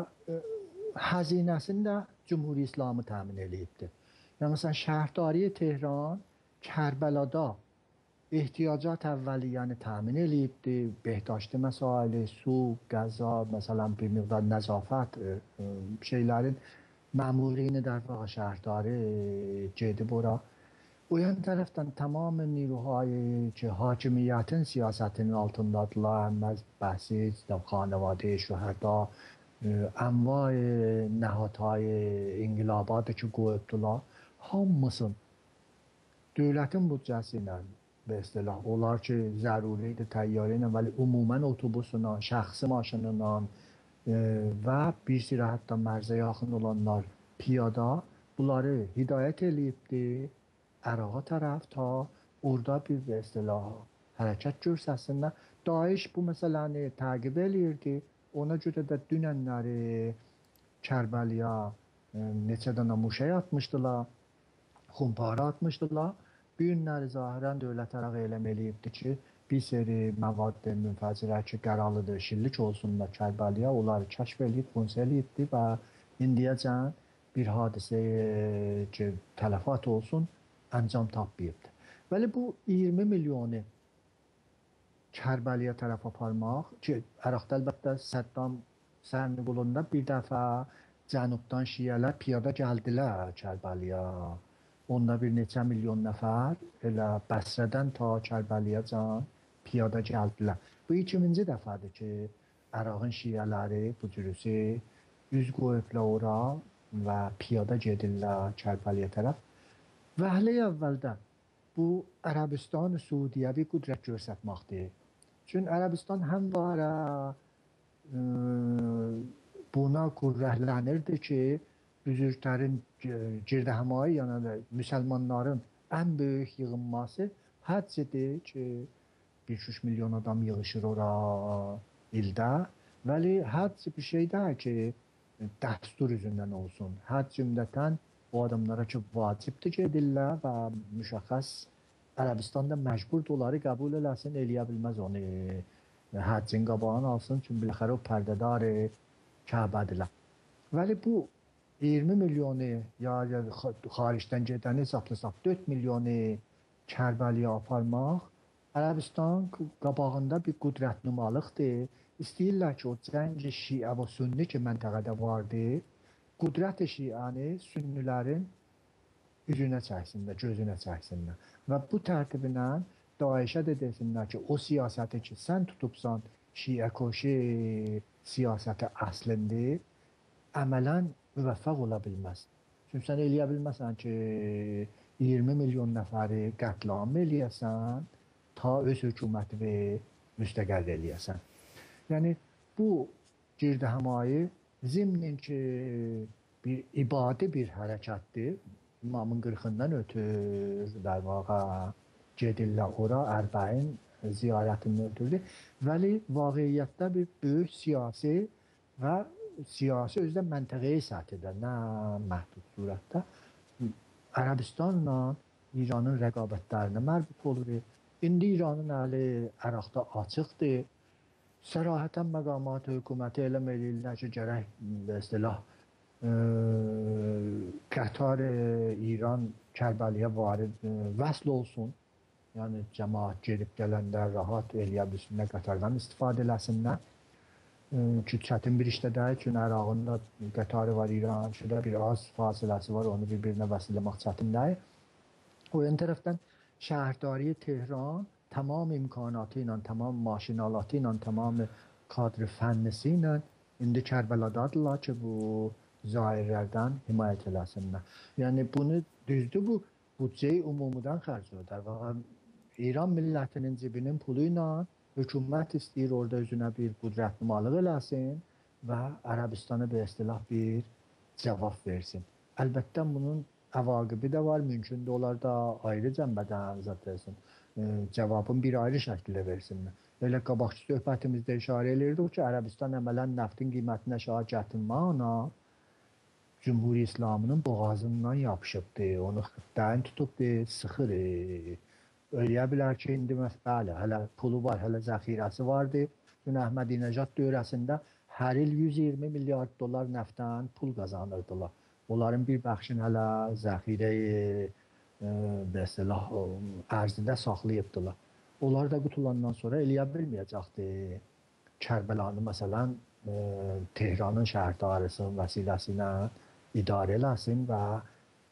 xəzinəsini də Cümhuri İslamı təmin eləyibdir. Yəni, məsələn, şəhərdari Tehran Kərbəlada ehtiyacat əvvəliyyəni təmin eləyibdi. Behdaşti məsailə, su, qəza, məsələn bir miqdar nəzafət şeylərin məmuriyini در واقع şəhərdarı gedib ora. O yan tərəfdən tamam نیروهای که hakimiyyətin siyasətinin altındadılar. Həm از بحثی خانواده şühəda انواع نهادهای انقلاباتی که qoyubdular, hamısın dövlətin büdcəsi ilə به اصطلاح onlar ki zəruri idi təyyarə ilə, vəli ümumən otobusla, şəxsi maşınla və bir sirə hətta mərzə yaxın olanlar piyada bunları hidayət eləyibdi Əraqa tərəf ta orada bir به اصطلاح hərəkət göstərsinlər. Daesh bu məsələni təqib eləyirdi. Ona görə də dünənləri Kərbəliyə neçə dənə muşə atmışdılar, xumpara atmışdılar. Bu günləri zahirən dövlət tərəf eyləm eləyibdi ki, bir seri məvad münfəcirə ki, qəralıdır, şillik olsunlar Kərbəliyə, onları kəşf eləyib, qunsə eləyibdi və indiyəcən bir hadisə ki, tələfat olsun, əncam tapmayıbdı. Vəli bu 20 milyonu Kərbəliyə tərəf aparmaq ki, Əraqda əlbəttə Səddam sərnigulunda bir dəfə cənubdan şiyələr piyada gəldilər Kərbəliyə. Onda bir neçə milyon nəfər elə Bəsrədən ta Kərbəliyə can piyada gəldilər. Bu ikinci dəfədir ki, Əraqın şiyələri bu cürüsü üz qoyublar ora və piyada gedirlər Kərbəliyə tərəf. Vəhlə əvvəldə bu Ərəbistan Suudiyəvi qüdrət göstərməkdir. Çünki Ərəbistan həm var buna qürrətlənirdi ki, büzürglərin girdəhəmayı, yəni müsəlmanların ən böyük yığınması həccidir ki, 1-3 milyon adam yığışır ora ildə. Vəli həcc bir şey deyil ki, dəstur üzündən olsun. Həcc cümlətən o adamlara ki, vacibdir gedirlər və müşəxəs Ərəbistan da məcburdur onları qəbul eləsin, eləyə bilməz onu. Həccin qabağını alsın, çünki biləxərə o pərdədar Kəbədirlər. Vəli bu 20 milyonu ya xaricdən gedəni hesablasaq 4 milyonu Kərbəliyə aparmaq Ərəbistan qabağında bir qüdrət nümalıqdır. İstəyirlər ki, o cəng şiə və sünni ki, məntəqədə vardı, qüdrət şiəni sünnilərin üzünə çəksinlər, gözünə çəksinlər. Və bu tərtiblə Daişə də desinlər ki, o siyasəti ki, sən tutubsan şiə koşi siyasəti əslində əmələn müvəffəq ola bilməz. Çünki sən eləyə bilməsən ki, 20 milyon nəfəri qətlam eləyəsən, ta öz hökuməti müstəqəl eləyəsən. Yəni, bu girdəhəmayı zimnin ki, bir ibadi bir hərəkətdir. İmamın 40-dan ötür, در واقع gedirlər ora, Ərbəin ziyarətini ötürdü. Vəli vaqiyyətdə bir böyük siyasi və siyasi özdə məntəqəyə səthidə, nə məhdud surətdə Ərəbistanla İranın rəqabətlərinə mərbut olur. İndi İranın əli Əraqda açıqdır. Sərahətən məqamat hökuməti eləm eləyirlər ki, gərək istilah Qatar İran Kərbəliyə varid vəsl olsun. Yəni cəmaət gedib gələndə rahat eləyə bilsinlər, Qatardan istifadə eləsinlər. Ki çətin bir işdə deyil, çünki Ərağın da Qatarı var, İran, şurada bir az fasiləsi var, onu bir-birinə vəsl eləmək çətin deyil. O yan tərəfdən şəhərdari Tehran tamam imkanatı ilə, tamam maşinalatı ilə, tamam kadr fənnisi ilə indi Kərbəladadılar ki, bu zahirlərdən himayət eləsinlər. Yəni bunu düzdür, bu büdcəyi umumidən xərcləyir. İran millətinin cibinin pulu ilə hökumət istəyir orada özünə bir qüdrət numalıq eləsin və Ərəbistana bir istilah bir cavab versin. Əlbəttə bunun əvaqibi də var, mümkündür onlar da ayrı cənbədən zət versin. Cavabın bir ayrı şəkildə versinlər. Elə qabaqçı söhbətimizdə işarə edirdik ki, Ərəbistan əmələn nəftin qiymətinə şaha gətirməklə Cümhuri İslamının boğazından yapışıbdır, onu xıttəyin tutubdur, sıxır. Eləyə bilər ki, indi bəli, hələ pulu var, hələ zəxirəsi vardır. Dün Əhmədinəcad dövrəsində hər il 120 milyard dolar nəftdən pul qazanırdılar. Onların bir bəxşin hələ zəxirəyi mesela ərzində saxlayıbdılar. Onlar da qutulandan sonra eləyə bilməyəcəkdi. Kərbəlanı məsələn Tehranın şəhərdarısının vəsiləsinə idarə eləsin və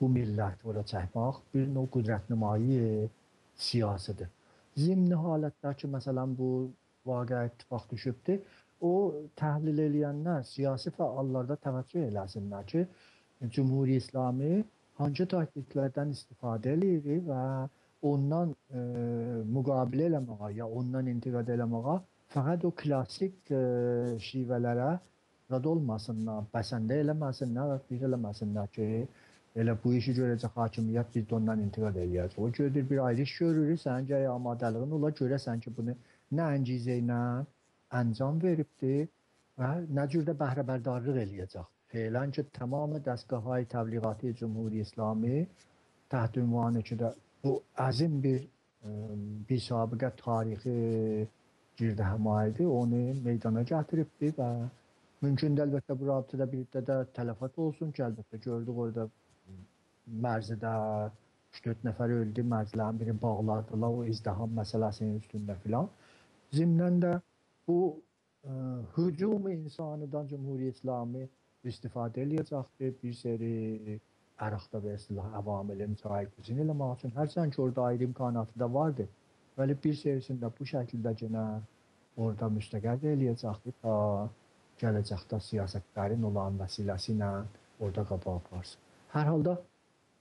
bu millət ora çəkmək bir növ qüdrət nümayi siyasıdır. Zimni halətdə ki, məsələn bu vaqe ittifaq düşübdür, o təhlil eləyənlər, siyasi fəallar da təvəccüh eləsinlər ki, Cümhuri İslami hangi taktiklərdən istifadə edir və ondan müqabilə eləməyə, ya ondan intiqad eləməyə fəqət o klassik şivələrə rad olmasınlar, bəsəndə eləməsinlər və bir eləməsinlər ki, elə bu işi görəcək hakimiyyət biz də ondan intiqad eləyəcək. O görür, bir ayrış görürük, sənin gəyə amadəlığın ola görəsən ki, bunu nə əncizə ilə əncam veribdir və nə cür də bəhrəbərdarlıq eləyəcək. Feylən ki, tamamı dəstgahı təbliğatı Cümhuri İslami təhت ünvanı ki də bu əzim bir sabiqə tarixi girdə həmayədir, onu meydana gətiribdir və mümkündür əlbəttə bu rabitədə bir də tələfat olsun ki, əlbəttə gördük orada mərzidə 3-4 nəfər öldü, mərzlərin biri bağladılar, o izdiham məsələsinin üstündə filan. Zimnən də bu hücum insanıdan Cümhuri İslami istifadə eləyəcəkdir, bir seri əraqda və silah əvamilin müsaidəsini eləmək üçün. Hərçənd ki, orada ayrı imkanatı da vardır. Bəli, bir serisində bu şəkildə yenə orada müstəqəd eləyəcəkdir ta gələcəkdə siyasətlərin olan vəsiləsi ilə orada qabağa aparsın. Hər halda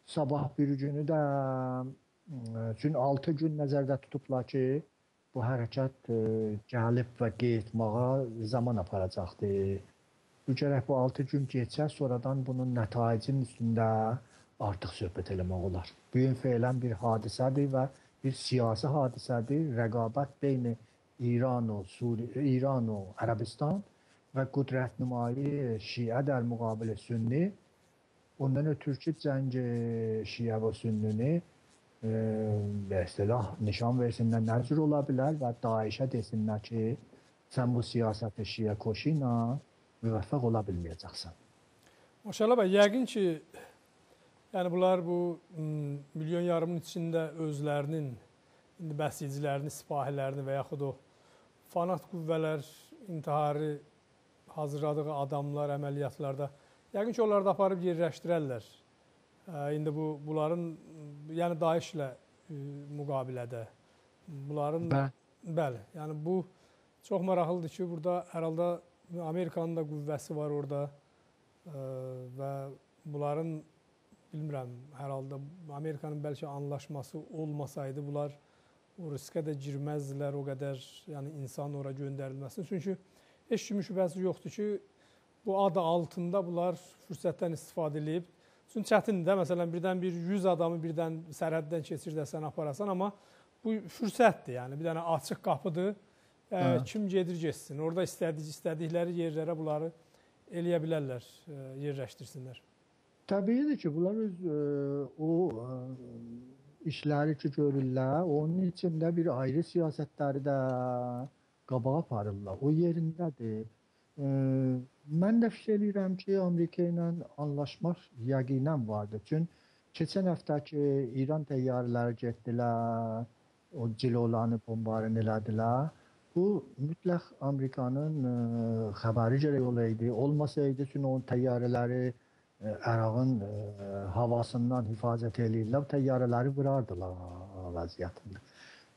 sabah bir günü də üçün 6 gün nəzərdə tutublar ki, bu hərəkət gəlib və getməyə zaman aparacaqdır. Bu gərək bu 6 gün geçər, sonradan bunun nətaicinin üstündə artıq söhbət eləmək olar. Bu gün feylən bir hadisədir və bir siyasi hadisədir. Rəqabət beyni İran o Ərəbistan və qüdrət nümayi Şiə dər müqabilə Sünni. Ondan ötürü ki, cəng Şiə və Sünnini nişan versinlər, nə cür ola bilər və Daişə desinlər ki, sən bu siyasəti Şiə koşu ilə müvəffəq ola bilməyəcəksən. Maşallah bəy, yəqin ki, yəni bunlar bu milyon yarımın içində özlərinin bəsicilərini, sipahilərini və yaxud o fanat qüvvələr, intiharı hazırladığı adamlar, əməliyyatlarda yəqin ki, onları da aparıb yerləşdirərlər. İndi bunların, yəni Daişlə müqabilədə, bunların, bəli, yəni bu çox maraqlıdır ki, burada hər halda Amerikanın da qüvvəsi var orada və bunların, bilmirəm, hər halda Amerikanın bəlkə anlaşması olmasaydı, bunlar o riskə də girməzdilər o qədər, yəni insan ora göndərilməsin. Çünki heç kimin şübhəsi yoxdur ki, bu adı altında bunlar fürsətdən istifadə edib. Çünki çətindir də, məsələn, birdən bir 100 adamı birdən sərhəddən keçir də sən aparasan, amma bu fürsətdir, yəni bir dənə açıq qapıdır. Kim gedir geçsin, orada istədikləri yerlərə bunları eləyə bilərlər, yerləşdirsinlər. Təbiidir ki, bunlar o işləri ki görürlər, onun içində bir ayrı siyasətləri də qabağa aparırlar. O yerindədir. Mən də fikir edirəm ki, Amerika ilə anlaşmaq yəqinən vardır. Çünki keçən həftə ki, İran təyyarələri getdilər, o cilolarını bombarın elədilər. Bu mütləq Amerikanın xəbəri gərək olaydı. Olmasaydı, çünki onun təyyarələri Ərağın havasından hifazət eləyirlər, təyyarələri vurardılar vəziyyətində.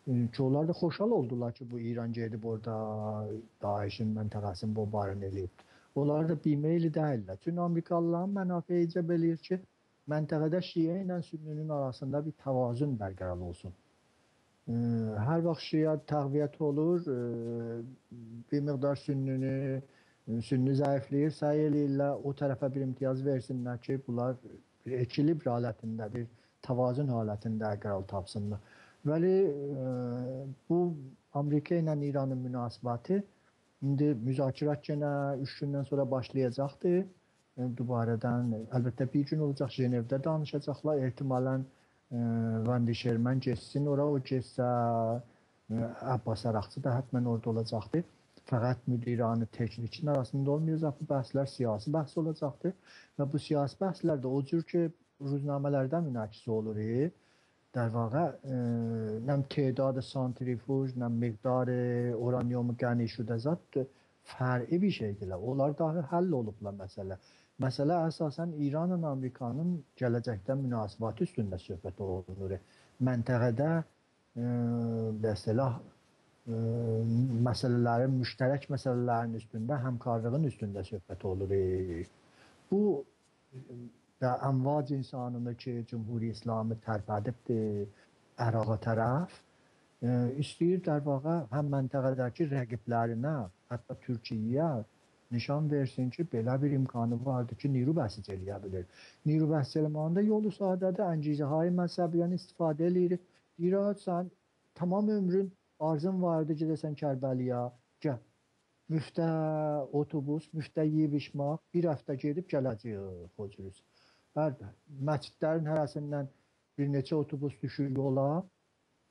Ki, onlar da xoşhal oldular ki, bu İran gedib orada Daişin məntəqəsini bombarın eləyib. Onlar da bilməyli deyirlər. Çünki Amerikalıların mənafeyi icab eləyir ki, məntəqədə Şiə ilə Sünninin arasında bir təvazun bərqərar olsun. Hər vaxt Şiə təqviyyət olur, bir miqdar Sünni zəifləyir, səy eləyirlər, o tərəfə bir imtiyaz versinlər ki, bunlar bir ekilibr halətində, bir təvazun halətində qərar tapsınlar. Bəli, bu Amerika ilə İranın münasibəti indi müzakirət yenə 3 gündən sonra başlayacaqdır. Dubarədən, əlbəttə bir gün olacaq, Jenevdə danışacaqlar, ehtimalən Vandi Şermən geçsin ora, o geçsə Abbas Əraqçı da hətmən orada olacaqdır. Fəqət müdiranı teknikin arasında olmayacaq, bu bəhslər siyasi bəhs olacaqdır və bu siyasi bəhslər də o cür ki, ruznamələrdən münaqişə olur. در واقع نم تعداد سانتریفوژ نم مقدار uranyumu geniş şuda zat fərqi bir şeydirlər. Onlar daha həll olublar məsələ. Məsələ əsasən İranla Amerikanın gələcəkdə münasibəti üstündə söhbət olunur. Məntəqədə məsələ məsələlərin, müştərək məsələlərin üstündə, həmkarlığın üstündə söhbət olur. Bu və əmvac insanını ki, Cumhuri İslamı tərpədibdir Əraqa tərəf, istəyir در واقع həm məntəqədəki rəqiblərinə, hətta Türkiyəyə nişan versin ki, belə bir imkanı vardır ki, niru bəsiz eləyə bilir. Niru bəsiz eləmanda yolu sadədir, əncizə-hay məzhəbiyyən istifadə edir. Deyir, sən tamam ömrün arzın vardı gedəsən Kərbəliyə, gəl. Müftə otobus, müftə yeyib içmək, bir həftə gedib gələcəyik Xocuruz. Bəli, məscidlərin hərəsindən bir neçə otobus düşür yola,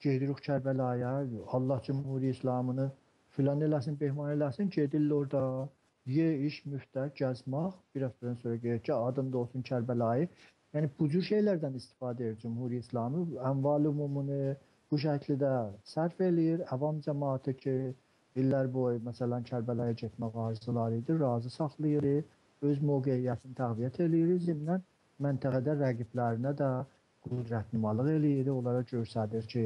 gedirik Kərbəlaya, Allah Cumhuri İslamını filan eləsin, behman eləsin, gedirlər orada, ye, iş, müftə, gəzmək, bir həftədən sonra gedir ki, adında olsun Kərbəlayı. Yəni, bu cür şeylərdən istifadə edir Cumhuri İslamı, əmval umumunu bu şəkildə sərf eləyir, əvam cəmaatı ki, illər boyu, məsələn, Kərbəlaya getmək arzuları idi, razı saxlayır, öz mövqeyyətini təqviyyət eləyir, zimnən məntəqədə rəqiblərinə də qudrət nümalıq eləyir, onlara göstərir ki,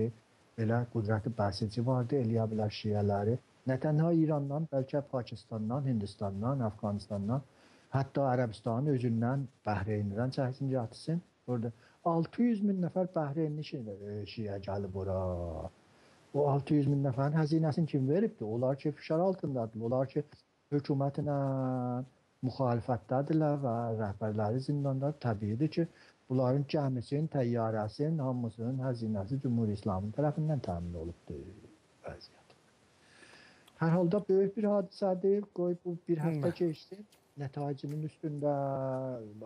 belə qudrəti bəsici vardı, eləyə bilər şiyələri. Nə tənha İrandan, bəlkə Pakistandan, Hindistandan, Afqanistandan, hətta Ərəbistanın özündən, Bəhreynindən çəksin, gətirsin. Orada 600 min nəfər Bəhreyni şiyə gəlib ora. O 600 min nəfərin həzinəsini kim veribdir? Onlar ki, fişar altındadır. Onlar ki, hökumətlə müxalifətdədirlər və rəhbərləri zindandadır. Təbiidir ki, bunların gəmisinin, təyyarəsinin, hamısının həzinəsi Cumhuri İslamın tərəfindən təmin olubdur vəziyyət. Hər halda böyük bir hadisədir. Qoy bu bir həftə keçdi. Nəticinin üstündə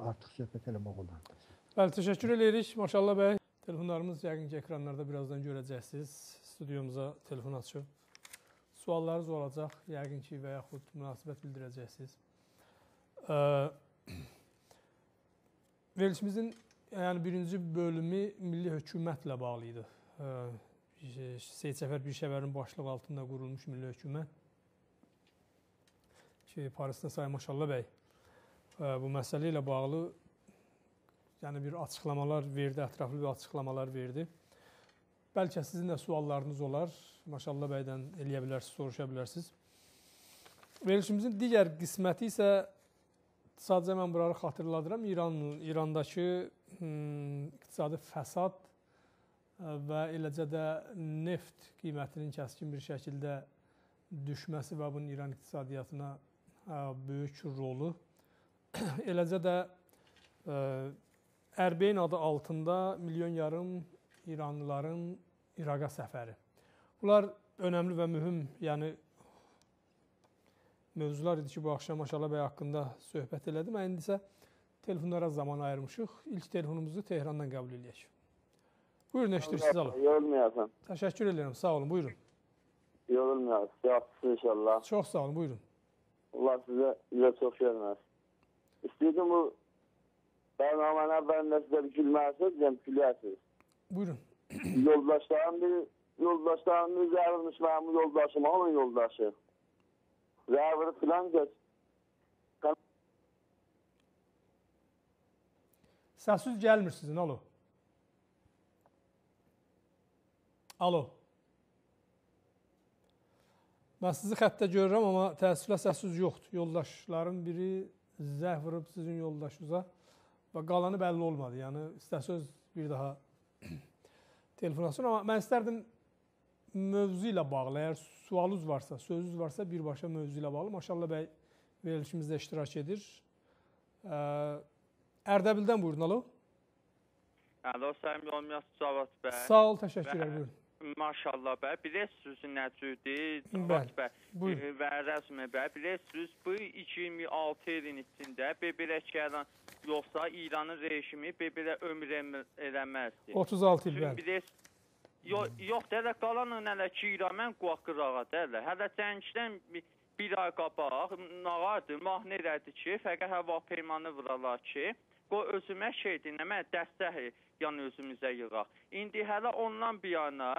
artıq söhbət eləmək olardı. Bəli, təşəkkür edirik. Maşallah bəy. Telefonlarımız yəqin ki, ekranlarda birazdan görəcəksiniz. Studiyumuza telefon açıb. Suallarınız olacaq, yəqin ki, və yaxud münasibət bildirəcəksiniz. Verilişimizin birinci bölümü milli hökumətlə bağlı idi. Seyid Səfər Birşəvərin başlığı altında qurulmuş milli hökumət. Parisdə Sayın Maşallah bəy bu məsələ ilə bağlı bir açıqlamalar verdi, ətraflı bir açıqlamalar verdi. Bəlkə sizin də suallarınız olar. Maşallah bəydən eləyə bilərsiniz, soruşa bilərsiniz. Verilişimizin digər qisməti isə sadəcə mən buraları xatırladıram. İrandakı iqtisadi fəsad və eləcə də neft qiymətinin kəskin bir şəkildə düşməsi və bunun İran iqtisadiyyatına böyük rolu. Eləcə də Ərbeyn adı altında milyon yarım İranlıların İraqa səfəri. Bunlar önəmli və mühüm mövzular idi ki, bu axşam Maşallah bəy haqqında söhbət elədim. İndi isə telefonlara zaman ayırmışıq. İlk telefonumuzu Tehrandan qəbul edək. Buyurun, eşitirirsiniz, alın. Yorulmayasın. Təşəkkür edirəm, sağ olun, buyurun. Yorulmayasın, yaxşısın inşallah. Çox sağ olun, buyurun. Allah sizə çox görməz. İstəyirdim bu bərnamənin əvvəlində sizə bir gülməsiniz, güləsiniz. Buyurun. Yoldaşlarımın zəvirmiş mənim yoldaşım, onun yoldaşı. Zəviri filan geç. Səssiz gəlmir sizin, alo. Alo. Mən sizi xəttə görürəm, amma təəssüflə səssiz yoxdur. Yoldaşların biri zəh vurub sizin yoldaşınıza və qalanı bəlli olmadı. Yəni, istəsöz bir daha telefon açın. Amma mən istərdim mövzu ilə bağlı, əgər sualınız varsa, sözünüz varsa birbaşa mövzu ilə bağlı. Maşallah bəy verilişimizdə iştirak edir. Ərdəbildən buyurun, alo. Alo, Sayın Yolmiyası Cavad bəy. Sağ ol, təşəkkürlər, buyurun. Maşallah bəy, bilirsiniz nə cürdür, Cavad bəy və Rəsmi bəy, bilirsiniz bu 2026 ilin içində belə gələn yoxsa İranın rejimi belə ömür eləməzdir. 36 il, bəli. Yox, dələ qalanın hələ ki İran, mən qorxırağa dələ. Hələ cəngdən bir ay qabaq, nağardır, mahnə elədi ki, fəqət hava peymanı vuralar ki, qoy özümə şeydir, nə mən dəstək yəni özümüzə yığaq. İndi hələ ondan bir yana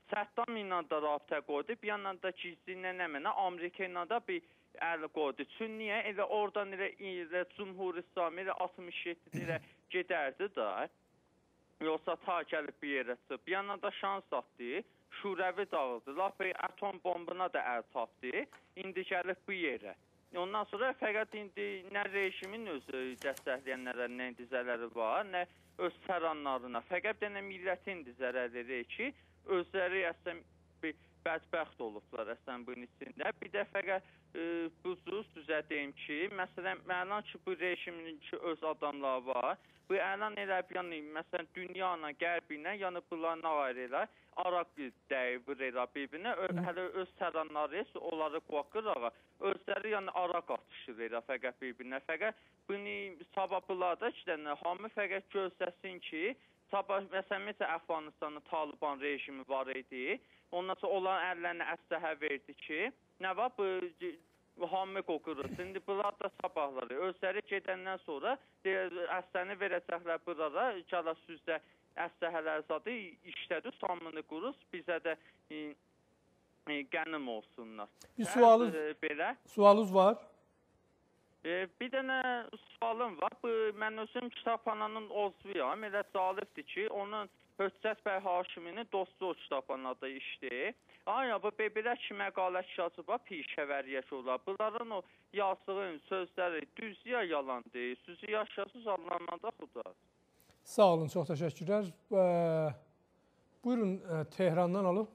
Səddam ilə də rabitə qoydu, bir yandan da gizlinə nəmənə Amerika ilə də bir əl qoydu. Çünki niyə? Elə oradan elə Cumhur İslami elə 67 ilə gedərdi da. Yoxsa ta gəlib bir yerə çıxıb. Bir yandan da şans atdı, Şurəvi dağıldı. Lap atom bombuna da əl tapdı. İndi gəlib bu yerə. Ondan sonra fəqət indi nə rejimin özü dəstəkləyənlərə nə dizələri var, nə öz təranlarına. Fəqət nə millətin dizələri ki, özləri əslən bir bədbəxt olublar əslən bunun içində. Bir də fəqət bu düzə deyim ki, məsələn, məlan ki, bu rejimin ki, öz adamları var. Bu əlan elə bir yəni, məsələn, dünya ilə, qərbi ilə, yəni bunlarına ayrı elə, araq dəyivir elə bir-birinə, hələ öz təranları, onları qoqırağa, özləri yəni araq atışır elə fəqət bir-birinə. Fəqət bunu sabahlar da ki, hamı fəqət gözləsin ki, sabah, məsələn, Əfqanistanın Taliban rejimi var idi, ondan sonra onların əllərinə əsləhə verdi ki, nə var, bu hamı qoqurur. İndi bunlar da sabahları. Özləri gedəndən sonra əsləni verəcəklər burara, calasüzdə əsləhələr zadı işlədir, samını qurur, bizə də qənim olsunlar. Bir sualınız var? Bir dənə sualım var. Mən özüm kitabxananın ozvuyam. Elə zalibdir ki, onun Höccət bəy Haşiminin dostu o kitabxanada işdir. Aya, bu belə ki, məqalə yazıba pişəvəriyyət olar. Bunların o yazdığın sözləri düz ya yalandır, sözü yaşasız anlamada xudar. Sağ olun, çox təşəkkürlər. Buyurun, Tehrandan alıb.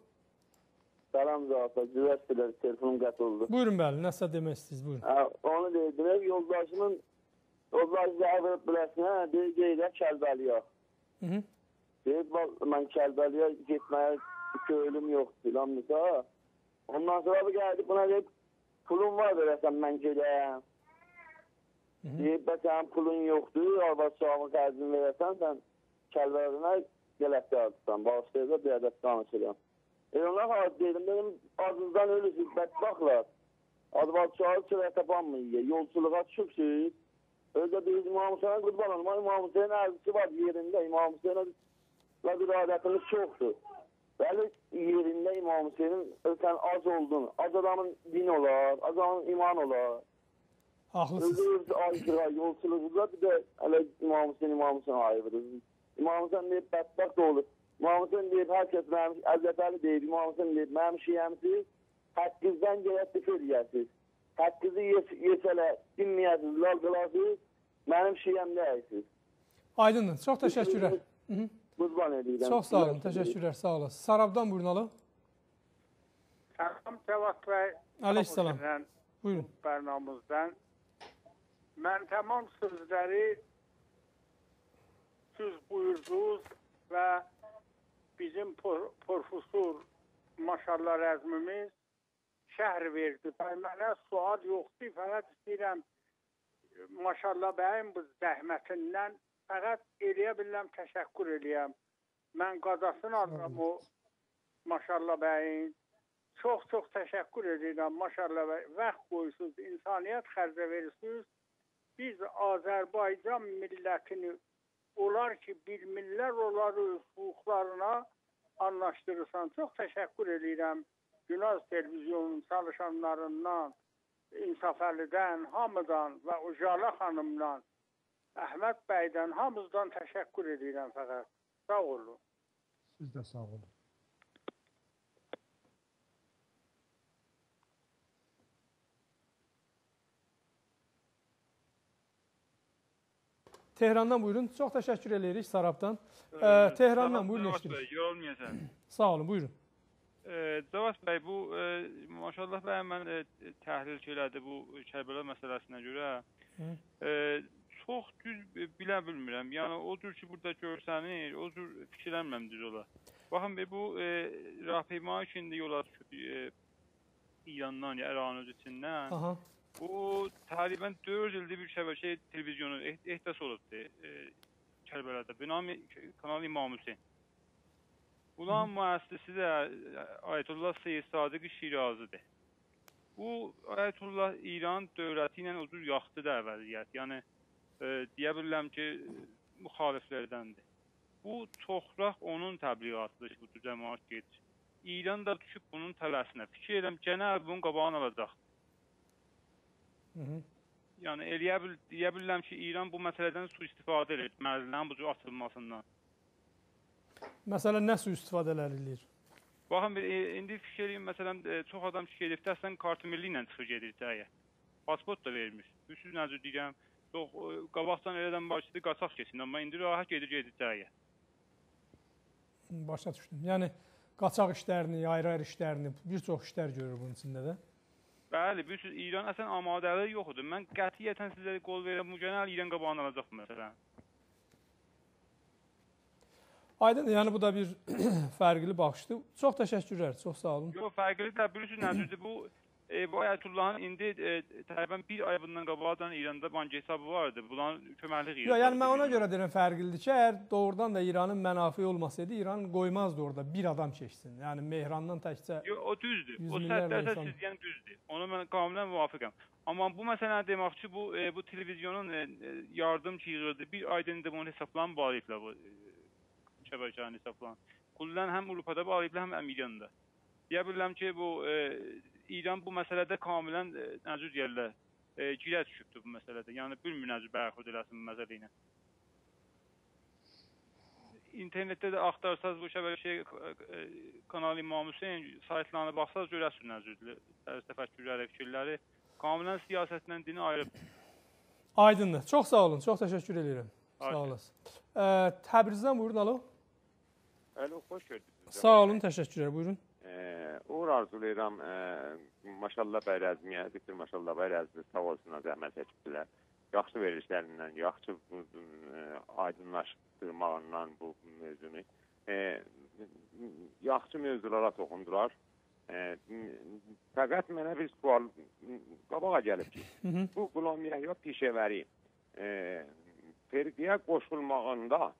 Salam Zafər, cüvəstilər, telefonum qət oldu. Buyurun, bəli, nəsə demək istəyiz, buyurun. Onu deyirdim, yoldaşımın zəvət biləsinə, deyir, Kəlbəliyə. Deyir, mən Kəlbəliyə getməyə köylüm yoxdur, filanmısa. Ondan sonra bir gəldi, buna deyib, pulun var verəsən, mən gedəyəm. Deyib, bəlkə pulun yoxdur, arvad şahımın xərcini verəsən, sən Kəlbəliyəyə gələkdə alırsan, bağışlayacaq bir ədəb danışıram. Onlar az deyirəm, benim azızdan ölüsünüz, bədbaxtlar. Arvad şahı sürə tapanmıyor, yolçuluğa çıxırsınız. Özdə biz İmam Hüseyin'e qurban olma, İmam Hüseyin'in ərzisi var yerində, İmam Hüseyin'e bir adətimiz çoxdur. Bəli, yerində İmam Hüseyin'in sən az oldun, az adamın din olar, az adamın iman olar. Haklısınız. Özü ayrıca yolçuluğuza bir də hələ İmam Hüseyin ayırırız. İmam Hüseyin deyib, bədbəxt olur. İmam Hüseyin deyib, hər kəs mənim, Əzət Əli deyib, İmam Hüseyin deyib, mənim şiyəmsiz, həqqizdən gələk tifir yəsiz. Həqqizi yesələ, dinməyəsiz, lal qılasız, mənim şiyəmdə əysiz. Aydındır, çox təşəkkürlər. Qurban edirəm. Çox sağ olun, təşəkkürlər, sağ olun. Sarabdan buyurun alın. Salam Cəvat bəy. Əleyhissalam. Buyurun. Bərnamızdan. Mən tamam sözləri siz buyurdunuz və bizim profesör maşallah rəzmimiz şəhər verdi. Mənə sual yoxdur, fəqət istəyirəm maşallah bəyim bu zəhmətindən fəqət eləyə biləm, təşəkkür eləyəm. Mən qazasını alıram o maşallah bəyin. Çox təşəkkür edirəm maşallah bəy. Vaxt qoyursunuz, insaniyyət xərcə verirsiniz. Biz Azərbaycan millətini olar ki, bilmirlər, onları hüquqlarına anlaşdırırsan. Çox təşəkkür edirəm. Günaz televizyonunun çalışanlarından, İnsaf Əlidən, hamıdan və Ujala xanımdan, Əhməd bəydən, hamızdan təşəkkür edirəm fəqət. Sağ olun. Siz də sağ olun. Tehrandan buyurun. Çox təşəkkür edirik Sarabdan. Tehrandan buyurun. Yorulmayasan. Sağ olun, buyurun. Cavaz bəy, bu maşallah bəy mən təhlil elədi bu Kərbəla məsələsinə görə. Çox düz bilə bilmirəm. Yəni o cür ki burada görsənir, o cür fikirlənmirəm düz ola. Baxın bu Rahimay şimdi yola düşüb İrandan, İran öz içindən. Aha. Bu təqribən 4 ildir bir şəbəkə televizyonu ehdas olubdur Kərbəlada. Binam Kanal İmam Hüseyin. Bunun müəssisi də Ayətullah Seyyid Sadiq Şirazidir. Bu Ayətullah İran dövləti ilə o cür yaxdı da əvəziyyət. Yəni deyə bilirəm ki, müxaliflərdəndir. Bu çoxraq onun təbliğatıdır ki, bu cəmaat gedir. İran da düşüb bunun tələsinə. Fikir edirəm, gənə bunun qabağını alacaq. Yəni, deyə bilirəm ki, İran bu məsələdən sui-istifadə edir, mərzilərin bu cür açılmasından. Məsələn, nə sui-istifadələr edir? Baxın, indi fikir edeyim, məsələn, çox adam fikir edib, əslən kartı milli ilə çıxır gedir dəyə. Pasport da vermiş. Üsüz nəzir deyirəm, yox, qabaqdan elədən başladı, qaçaq keçsin, amma indi rahat gedir dəyə. Başa düşdüm. Yəni, qaçaq işlərini, ayrı-ayrı işlərini, bir çox işlər görür bunun içində də. Bəli, İran əslən amadələri yoxdur. Mən qətiyyətən sizə qol verirəm, bu genel İran qabağını alacaq məsələn. Aydın, yəni bu da bir fərqli baxışdır. Çox təşəkkürlər, çox sağ olun. Yox, fərqli də bilirsiniz nədir? Bu Ayətullahın indi təqribən bir ay bundan qabaqdan İranda bank hesabı vardı. Bunların köməklik İran. Yəni mən ona görə deyirəm fərqlidir ki, əgər doğrudan da İranın mənafi olmasaydı, İran qoymazdı orada bir adam keçsin. Yəni Mehrandan təkcə yox, o düzdür. O 100% siz deyən düzdür. Ona mən kamilən müvafiqəm. Amma bu məsələni demək ki, bu televizyonun yardımçı yığırdı. Bir ayda indi bunun hesablarını bağlayıblar bu şəbəkənin hesablarını. Qullan həm Avropada bağlayıblar, həm İranda. Deyə bilirəm ki, İran bu məsələdə kamilən nəzir deyərlər, girə düşübdür bu məsələdə. Yəni, bilmir nəzir bərxud eləsin bu məsələ ilə. İnternetdə də axtarsaz bu şəbəkə kanal İmam Hüseyin saytlarına baxsaz görəsiniz nəzirdir. Təfəkkürləri, fikirləri kamilən siyasətlə dini ayrıb. Aydındır. Çox sağ olun. Çox təşəkkür edirəm. Sağ olasın. Təbrizdən buyurun, alo. Alo, xoş gördünüz. Sağ olun, təşəkkürlər. Buyurun. Uğur arzulayıram. Maşallah bəy rəzmiyə, bütün maşallah bəy rəzmi sağ olsunlar, zəhmət çəkibdilər. Yaxşı verilişlərindən, yaxşı aydınlaşdırmağından bu mövzunu. Yaxşı mövzulara toxundular. Fəqət mənə bir sual qabağa gəlib ki, bu Qulam Yəhya Pişəvəri firqiyə qoşulmağında,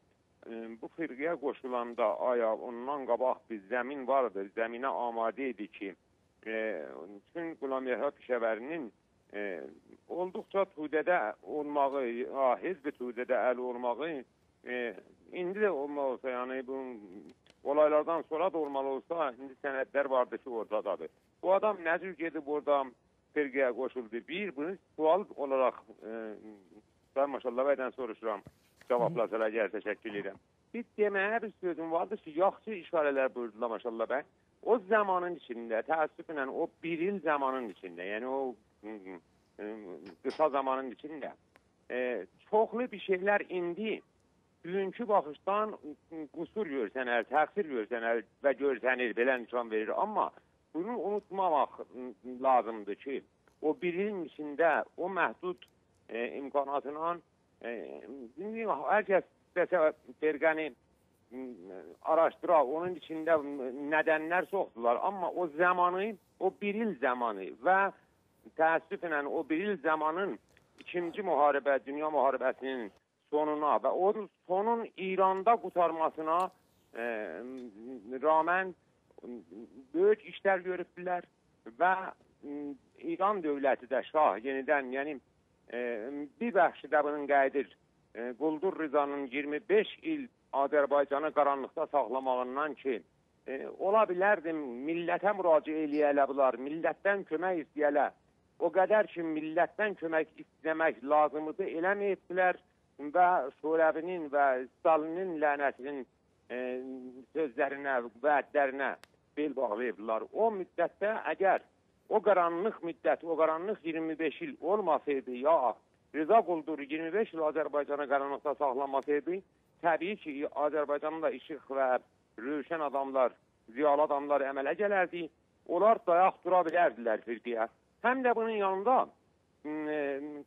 bu firqiyə qoşulanda aya ondan qabaq bir zəmin vardır, zəminə amadə idi ki, üçün Qulam Yəhya Pişəvərinin olduqca Tudədə olmağı, Hizb-i Tudədə əli olmağı, indi də olmalı olsa, yəni bu olaylardan sonra da olmalı olsa, indi sənədlər vardır ki, oradadır. Bu adam nə cür gedib orada firqiyə qoşuldu? Bunu sual olaraq maşallah bəydən soruşuram. Cavablasıla gəl, təşəkkür edirəm. Bir deməyə bir sözüm vardır ki, yaxşı işarələr buyurdular maşallah bəy. O zamanın içində, təəssüflə o bir il zamanın içində, yəni o qısa zamanın içində çoxlu bir şeylər indi bugünkü baxışdan qusur görsənər, təqsir görsənər və görsənir, belə nişan verir. Amma bunu unutmamaq lazımdır ki, o bir ilin içində o məhdud imkanatla hər kəs firqəni araşdıraq, onun içində nədənlər çoxdular. Amma o zamanı, o bir il zamanı və təəssüflə o bir il zamanın ikinci müharibə, dünya müharibəsinin sonuna və o sonun İranda qutarmasına rağmen böyük işlər görübdülər və İran dövləti də şah yenidən, yəni bir bəxşi də bunun qədir Quldur Rızanın 25 il Azərbaycanı qaranlıqda saxlamağından ki, ola bilərdim millətə müraciə eləyə bilər, millətdən kömək istəyələ. O qədər ki, millətdən kömək istəmək lazımıdır, eləməyibdilər və Şurəvinin və Stalinin lənətinin sözlərinə, vədlərinə bel bağlayıbdılar. O müddətdə əgər o qaranlıq müddət, o qaranlıq 25 il olmasaydı, ya Rıza Quldur 25 il Azərbaycanı qaranlıqda saxlamasaydı, təbii ki, Azərbaycanda işıq və rövşən adamlar, ziyalı adamlar əmələ gələrdi. Onlar dayaq dura bilərdilər firqiyə. Həm də bunun yanında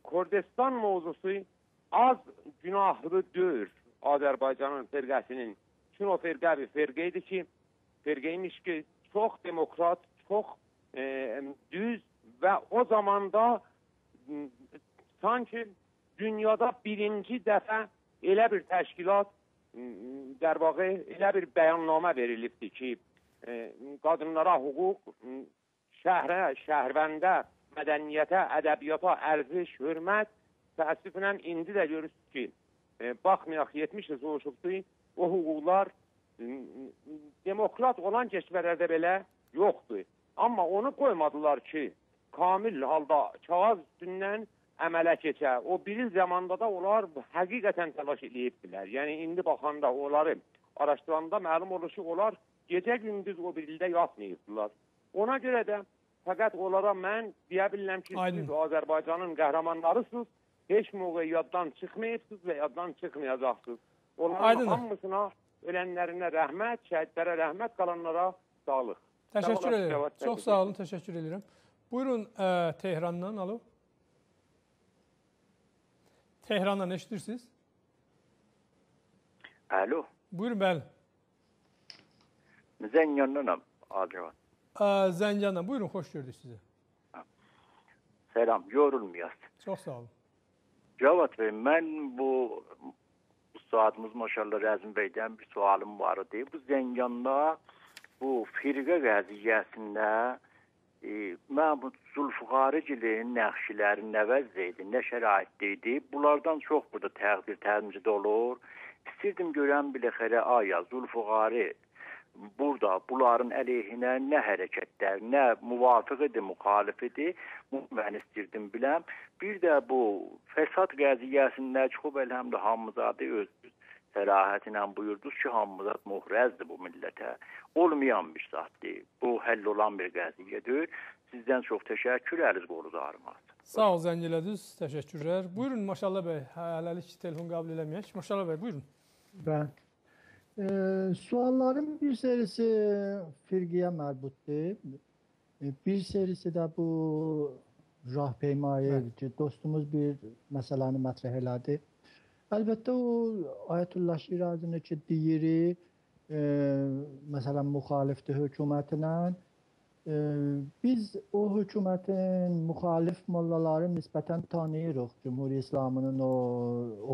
Kurdistan mövzusu az günahlı deyil Azərbaycanın firqəsinin. Çünki o firqə bir firqə idi ki, firqəymiş ki, çox demokrat, çox düz və o zamanda sanki dünyada birinci dəfə elə bir təşkilat, dərvağı elə bir bəyannamə verilibdir ki, qadınlara hüquq, şəhərə, şəhərvəndə, mədəniyyətə, ədəbiyyata ərziş, hörmət təəssüflə indi də görürsünüz ki, baxmayaq 70 il soğuşubdur, o hüquqlar demokrat olan kəşvərlərdə belə yoxdur. Amma onu qoymadılar ki, kamil halda kağız üstündən əmələ keçə. O bir il zamanda da onlar həqiqətən təlaş edibdilər. Yəni, indi baxanda onları araşdıranda məlum olur ki, onlar gecə-gündüz o bir ildə yatmayıbdılar. Ona görə də fəqət onlara mən deyə bilirəm ki, siz Azərbaycanın qəhrəmanlarısınız, heç müqə yaddan çıxmayıbsınız və yaddan çıxmayacaqsınız. Onların hamısına, ölənlərinə rəhmət, şəhidlərə rəhmət, qalanlara sağlıq. Təşəkkür edirəm. Çox sağ olun, təşəkkür edirəm. Buyurun Tehrandan, alo. Tehrandan eşidirsiniz? Alo. Buyurun, bəli. Zəngandanam, Acavat. Zəngandan, buyurun, xoş gördük sizi. Selam, yorulmayasın. Çox sağ olun. Cavat Bey, mən bu saatimiz maşallah Rəzim Bey'dən bir sualım var idi. Bu Zənganda, bu firqə qəziyyəsində mən bu Zulfuqariciliyin nəxşiləri nə vəzdə idi, nə şəraitdə idi. Bunlardan çox burada təqdir, təmcid olur. İstirdim görən biləxərə aya Zulfuqari burada bunların əleyhinə nə hərəkətlər, nə muvafiq idi, müxalif idi, mən istirdim biləm. Bir də bu fəsad qəziyyəsində çıxıb əlhəmdə Hamzadə öz sərahəti ilə buyurdunuz ki, Hamzad muhrəzdir bu millətə. Olmayan bir zatdır. Bu həll olan bir qəziyyədir. Sizdən çox təşəkkür, əliz qoluz ağrımaz. Sağ ol, zəng elədiniz. Təşəkkürlər. Buyurun, Maşallah bəy. Hələlik telefon qəbul eləməyək. Maşallah bəy, buyurun. Ben sualların bir serisi firqiyə mərbutdur. Bir serisi də bu rahpeymayı ki, dostumuz bir məsələni mətrəh elədi. Əlbəttə o Ayətullah Şirazini ki, deyiri, məsələn, müxalifdir hökumətinə. Biz o hökumətin müxalif mollaları nisbətən tanıyırıq. Cumhur İslamının o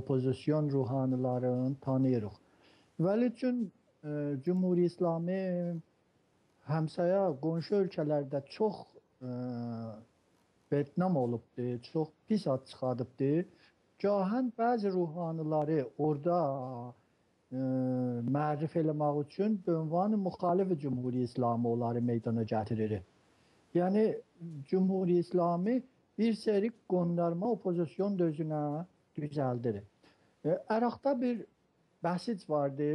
opozisyon ruhanilərini tanıyırıq. Vəli üçün Cumhur İslami həmsaya qonşu ölkələrdə çox Vietnam olubdur, çox pis ad çıxadıbdır. Gahən bəzi ruhaniləri orada mərif eləmək üçün bönvanı müxalif Cumhur İslami onları meydana gətirir. Yəni Cumhur İslami bir seri qondarma opozisyon dözünə düzəldir. Əraqda bir bəhsic vardı,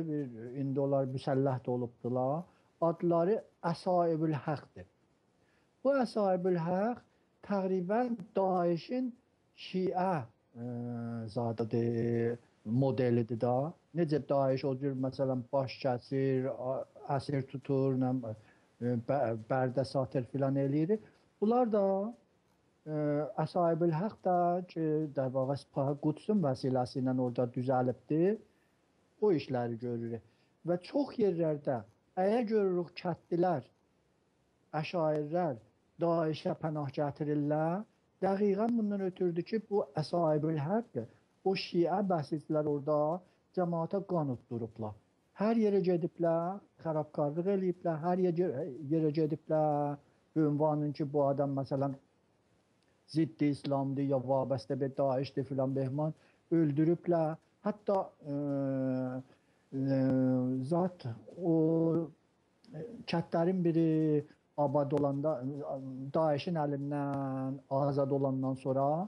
indi onlar müsəlləh də olubdular. Adları Əsaibül Həqdir. Bu Əsaibül Həq təqribən Daişin Şiə zadıdır, modelidir da. Necə Daeş o cür məsələn baş kəsir, əsir tutur, bərdə satır filan eləyir. Bunlar da Əsaibül Həq da ki, der vaqa Sipah Qudsun vəsiləsi ilə orada düzəlibdir. O işləri görürük. Və çox yerlərdə əgər görürük kətlilər, əşairlər Daişə pənah gətirirlər, dəqiqən bundan ötürdü ki, bu Əsaibül Həq, o şiə bəsizlər orada cəmaata qan utdurublar. Hər yerə gediblər, xərabkarlıq eləyiblər, hər yerə gediblər, ünvanın ki, bu adam məsələn ziddi İslamdır, ya vabəstə bir Daişdir filan behman öldürüblər. Hətta zat o kətlərin biri abad olanda, Daişin əlindən azad olandan sonra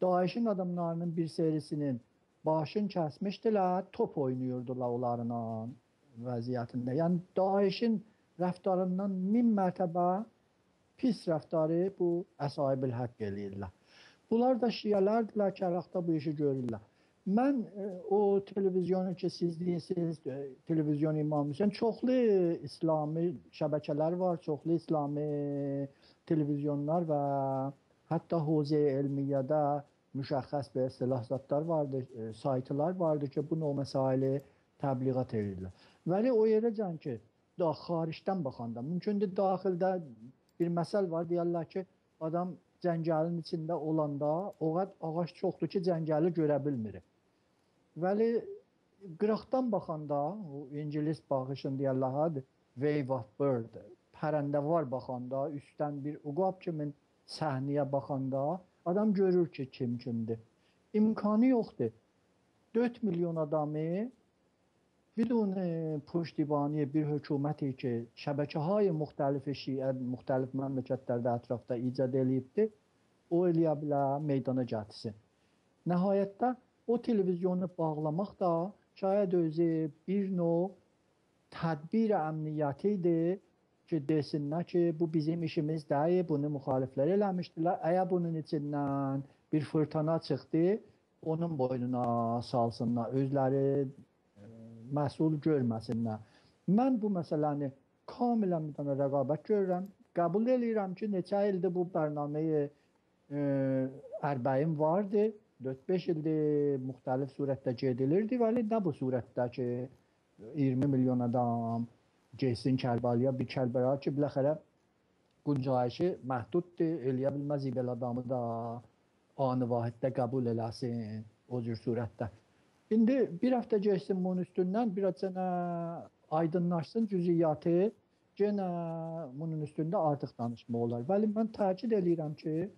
Daişin adamlarının bir serisinin başını kəsmişdilər, top oynayırdılar onlarla vəziyyətində. Yəni Daişin rəftarından 1000 mərtəbə pis rəftarı bu Əsaibül Həqq eləyirlər. Bunlar da şiələrdirlər ki, əraqda bu işi görürlər. Mən o televizyonu ki, siz deyirsiniz, televizyon imamıysan, çoxlu İslami şəbəkələr var, çoxlu İslami televizyonlar və hətta Huzey Elmiyyədə müşəxəs bir silahzatlar vardır, saytlar vardır ki, bu növ məsaili təbliğat edirlər. Vəli o yerəcən ki, xaricdən baxanda, mümkündür daxildə bir məsəl var, deyərlər ki, adam cəngəlin içində olanda o ağac çoxdur ki, cəngəli görə bilmir. Vəli qıraqdan baxanda, o İngilis baxışın deyərlər, wave of bird, pərəndə var baxanda, üstdən bir uqab kimin səhniyə baxanda, adam görür ki, kimdir. imkanı yoxdur. 4 milyon adamı بدون پشتیبانی bir hökuməti ki, şəbəkəهای müxtəlif şiə, müxtəlif məmləkətlərdə ətrafda icad eləyibdir, o eləyə bilər, meydana gətirsin. Nəhayətdə o televizyonu bağlamaq da şayad özü bir növ tədbir əmniyyəti idi ki, desinlər ki, bu bizim işimiz deyil, bunu müxaliflər eləmişdilər. Əgər bunun içindən bir fırtına çıxdı, onun boynuna salsınlar, özləri məsul görməsinlər. Mən bu məsələni kamilən bir dənə rəqabət görürəm. Qəbul edirəm ki, neçə ildir bu bərnaməyə ərbəyin vardı. 4-5 ildir müxtəlif surətdə gedilirdi, vəli nə bu surətdə ki, 20 milyon adam geçsin Kərbəliyə, bir Kərbəla ki, biləxərə güncayışı məhduddur, eləyə bilməz belə adamı da anı vahiddə qəbul eləsin o cür surətdə. İndi bir həftə geçsin bunun üstündən, biraz aydınlaşsın cüziyyatı, yenə bunun üstündə artıq danışmaq olar. Bəli, mən təkid edirəm ki,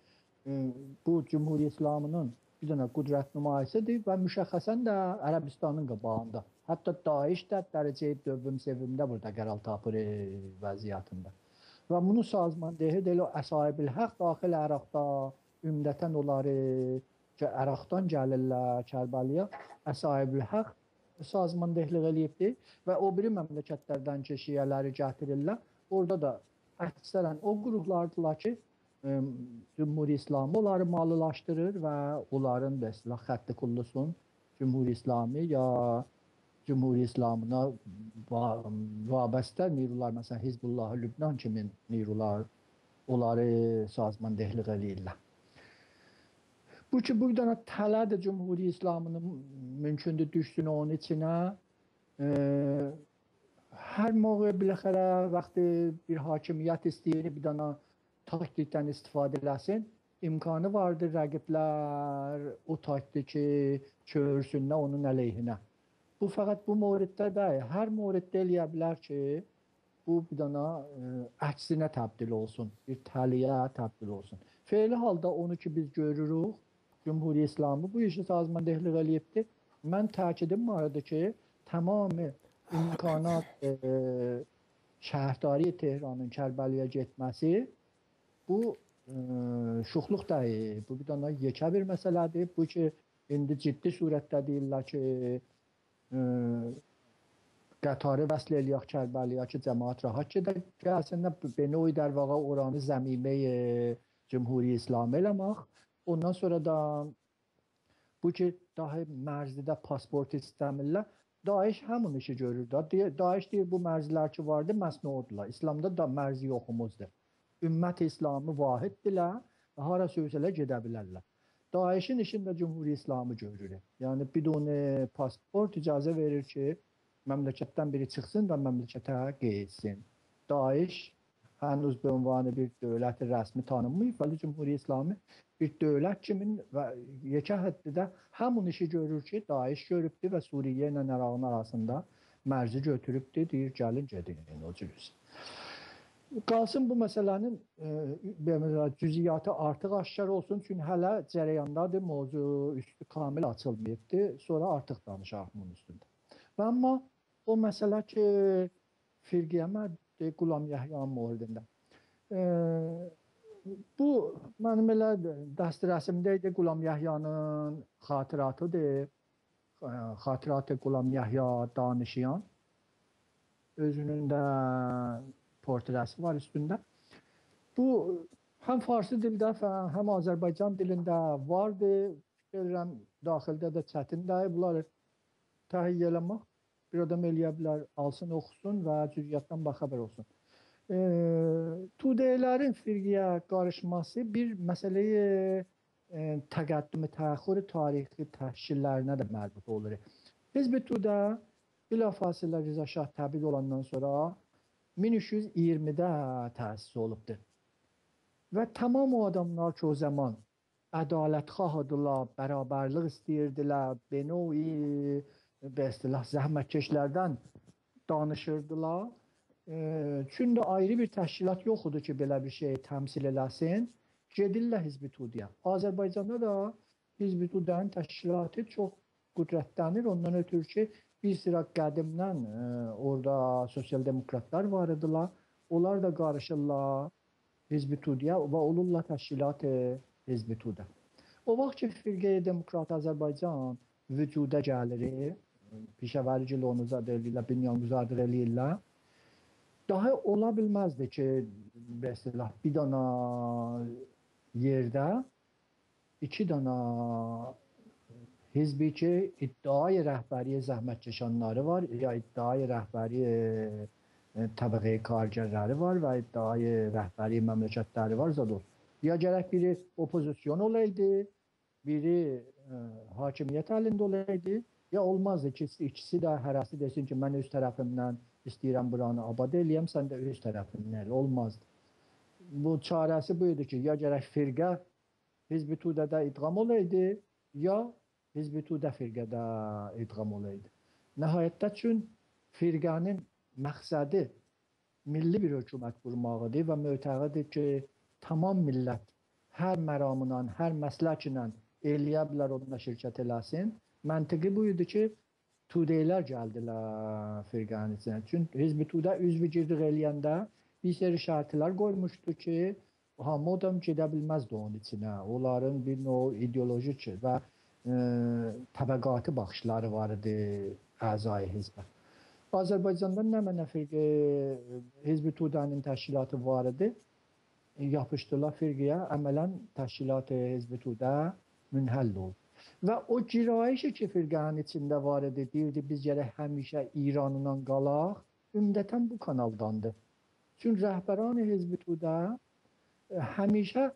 bu Cümhuriyyət İslamının bir dənə qüdrət nümayişidir və müşəxxəsən də Ərəbistanın qabağında. Hətta Daeş də dərəcəyi dövüm sevimdə burada qərar tapır vəziyyətində. Və bunu sazmandehi deyil, o Əsaib-ül Həq daxil Əraqda ümdətən onları ki, Əraqdan gəlirlər Kərbəliyə, Əsaib-ül Həq sazmandehliq eləyibdir və o biri məmləkətlərdən ki, şiyələri gətirirlər. Orada da əksərən o qruplardılar ki, Cümhuriyyət İslamı onları malılaşdırır və onların bəslah xətti qullusun Cümhuriyyət İslamı ya Cümhuriyyət İslamına vabəstə nirular, məsələn Hizbullah Lübnan kimi nirular onları sazmandehliq eləyirlər. Bu ki, bu dənə tələdir Cümhuriyyət İslamının mümkündür düşsün onun içinə. Hər mövqe biləxərə vaxtı bir hakimiyyət istəyir, bir dənə taktikdən istifadə eləsin. İmkanı vardır rəqiblər o taktiki çörsünlər onun əleyhinə. Bu fəqət bu mövriddə deyil. Hər mövriddə eləyə bilər ki, bu bir dənə əksinə təbdil olsun, bir təliyə təbdil olsun. Feyli halda onu ki biz görürük, Cümhuriyyət İslamı bu işi sazmandehliq eləyibdir. Mən təkidim vardı ki, tamamı imkanat şəhərdari Tehranın Kərbəliyə getməsi bu şuxluq deyil. Bu bir dənə yekə bir məsələdir. Bu ki, indi ciddi surətdə deyirlər ki, qatarı vəsl eləyək Kərbəliyə ki, cəmaat rahat gedə gəlsinlər. Beni oy der vaqa oranı zəmiməyə Cümhuriyyət İslamı eləmək. Ondan sonra da bu ki, daha mərzidə pasport istəmirlər. Daeş həmin işi görür da. Daeş deyir, bu mərzilər ki vardı, məsnudurlar. İslamda da mərzi yoxumuzdur. Ümmət İslamı vahiddirlər, hara sövsələ gedə bilərlər. Daeşin işində Cümhuriyyət İslamı görür. Yəni, bidon pasport icazə verir ki, məmləkətdən biri çıxsın və məmləkətə qeyilsin. Daeş hənuz bu ünvanı bir dövləti rəsmi tanınmıyıb, vəli Cümhuriyyət İslamı bir dövlət kimin və yekə həddidə həmin işi görür ki, Daeş görübdür və Suriyə ilə Ərağın arasında mərzi götürübdür, deyir, gəlin, gedin, o cürüz. Qalsın bu məsələnin cüziyyatı artıq aşkar olsun, çünki hələ cərəyandadır, mövzu üstü kamil açılmayıbdır, sonra artıq danışaq bunun üstündə. Və amma o məsələ ki, Firqiyə Məhdi Qulam Yəhyanın mövridində. Bu, mənim elə dəst rəsimdə idi Qulam Yəhyanın xatiratıdır. Xatiratı Qulam Yəhya danışıyan. Özünün də portresi var üstündə. Bu, həm farsi dildə, həm Azərbaycan dilində vardı. Görürəm, daxildə də çətindir. Bunları təhiyyə eləmək. Bir adam eləyə bilər, alsın, oxusun və cüziyyatdan baxabar olsun. Tudeylərin firqiyə qarışması bir məsələyi təqəddüm-i təxir tarixi təşkillərinə də mərbut olur. Hizb-i Tudə bilafasilə Rza Şah təbid olandan sonra 1320-də təsis olubdur. Və tamam o adamlar ki o zaman ədalətxahıdırlar, bərabərlik istəyirdilər, benovi və istilah zəhmətkeşlərdən danışırdılar. Çünki ayrı bir təşkilat yox idi ki, belə bir şey təmsil eləsin. Gedirlər Hizb-i Tudiyə. Azərbaycanda da Hizb-i Tudənin təşkilatı çox qüdrətlənir. Ondan ötürü ki, bir sıra qədimdən orada sosial demokratlar var idiler. Onlar da qarışırlar Hizb-i Tudəyə və olurlar təşkilat Hizb-i Tudə. O vaxt ki, Firqə-i Demokrat Azərbaycan vücuda gəlir, pişəvəricil onu zad eləyirlər, bünyanguzadır eləyirlər. Daha ola bilməzdi ki, mesela bir dana yerdə iki dana hizbi ki, iddiayı rəhbəriyə zəhmətkeşanları var, ya iddiayı rəhbəriyə təbəqəyə kargərləri var və iddiayı rəhbəriyə məmləkətləri var zad olsun. Ya gərək biri opozisyon olaydı, biri hakimiyyət əlində olaydı, ya olmazdı ki, ikisi də hərəsi desin ki, mən öz tərəfimdən istəyirəm buranı abad eləyəm, sən də öz tərəfindən olmazdı. Bu çarəsi buydu ki, ya gərək firqə Hizb-i Tudədə idğam olaydı, ya Hizb-i Tudə firqədə idğam olaydı. Nəhayətdə üçün firqənin məqsədi milli bir hökumət qurmağıdır və mötəqidir ki, tamam millət hər məramla, hər məsləklə eləyə bilər, onunla şirkət eləsin. Məntiqi buydu ki, Tudeylər gəldilər firqənin içinə. Çünki Hizb-i Tudə üzvü girdiq eləyəndə bir seri şərtlər qoymuşdu ki, hamı adam gedə bilməzdi onun içinə. Onların bir növ ideolojik və təbəqatı baxışları var idi əzai hizbə. Azərbaycanda nə mənə firqə Hizb-i Tudənin təşkilatı var idi. Yapışdılar firqəyə, əmələn təşkilat Hizb-i Tudə münhəll oldu. Və o girayişi ki, firqənin içində var idi, deyirdi, biz gərək həmişə İranından qalaq, ümdətən bu kanaldandır. Çünki rəhbəran Hizb-i Tudə həmişə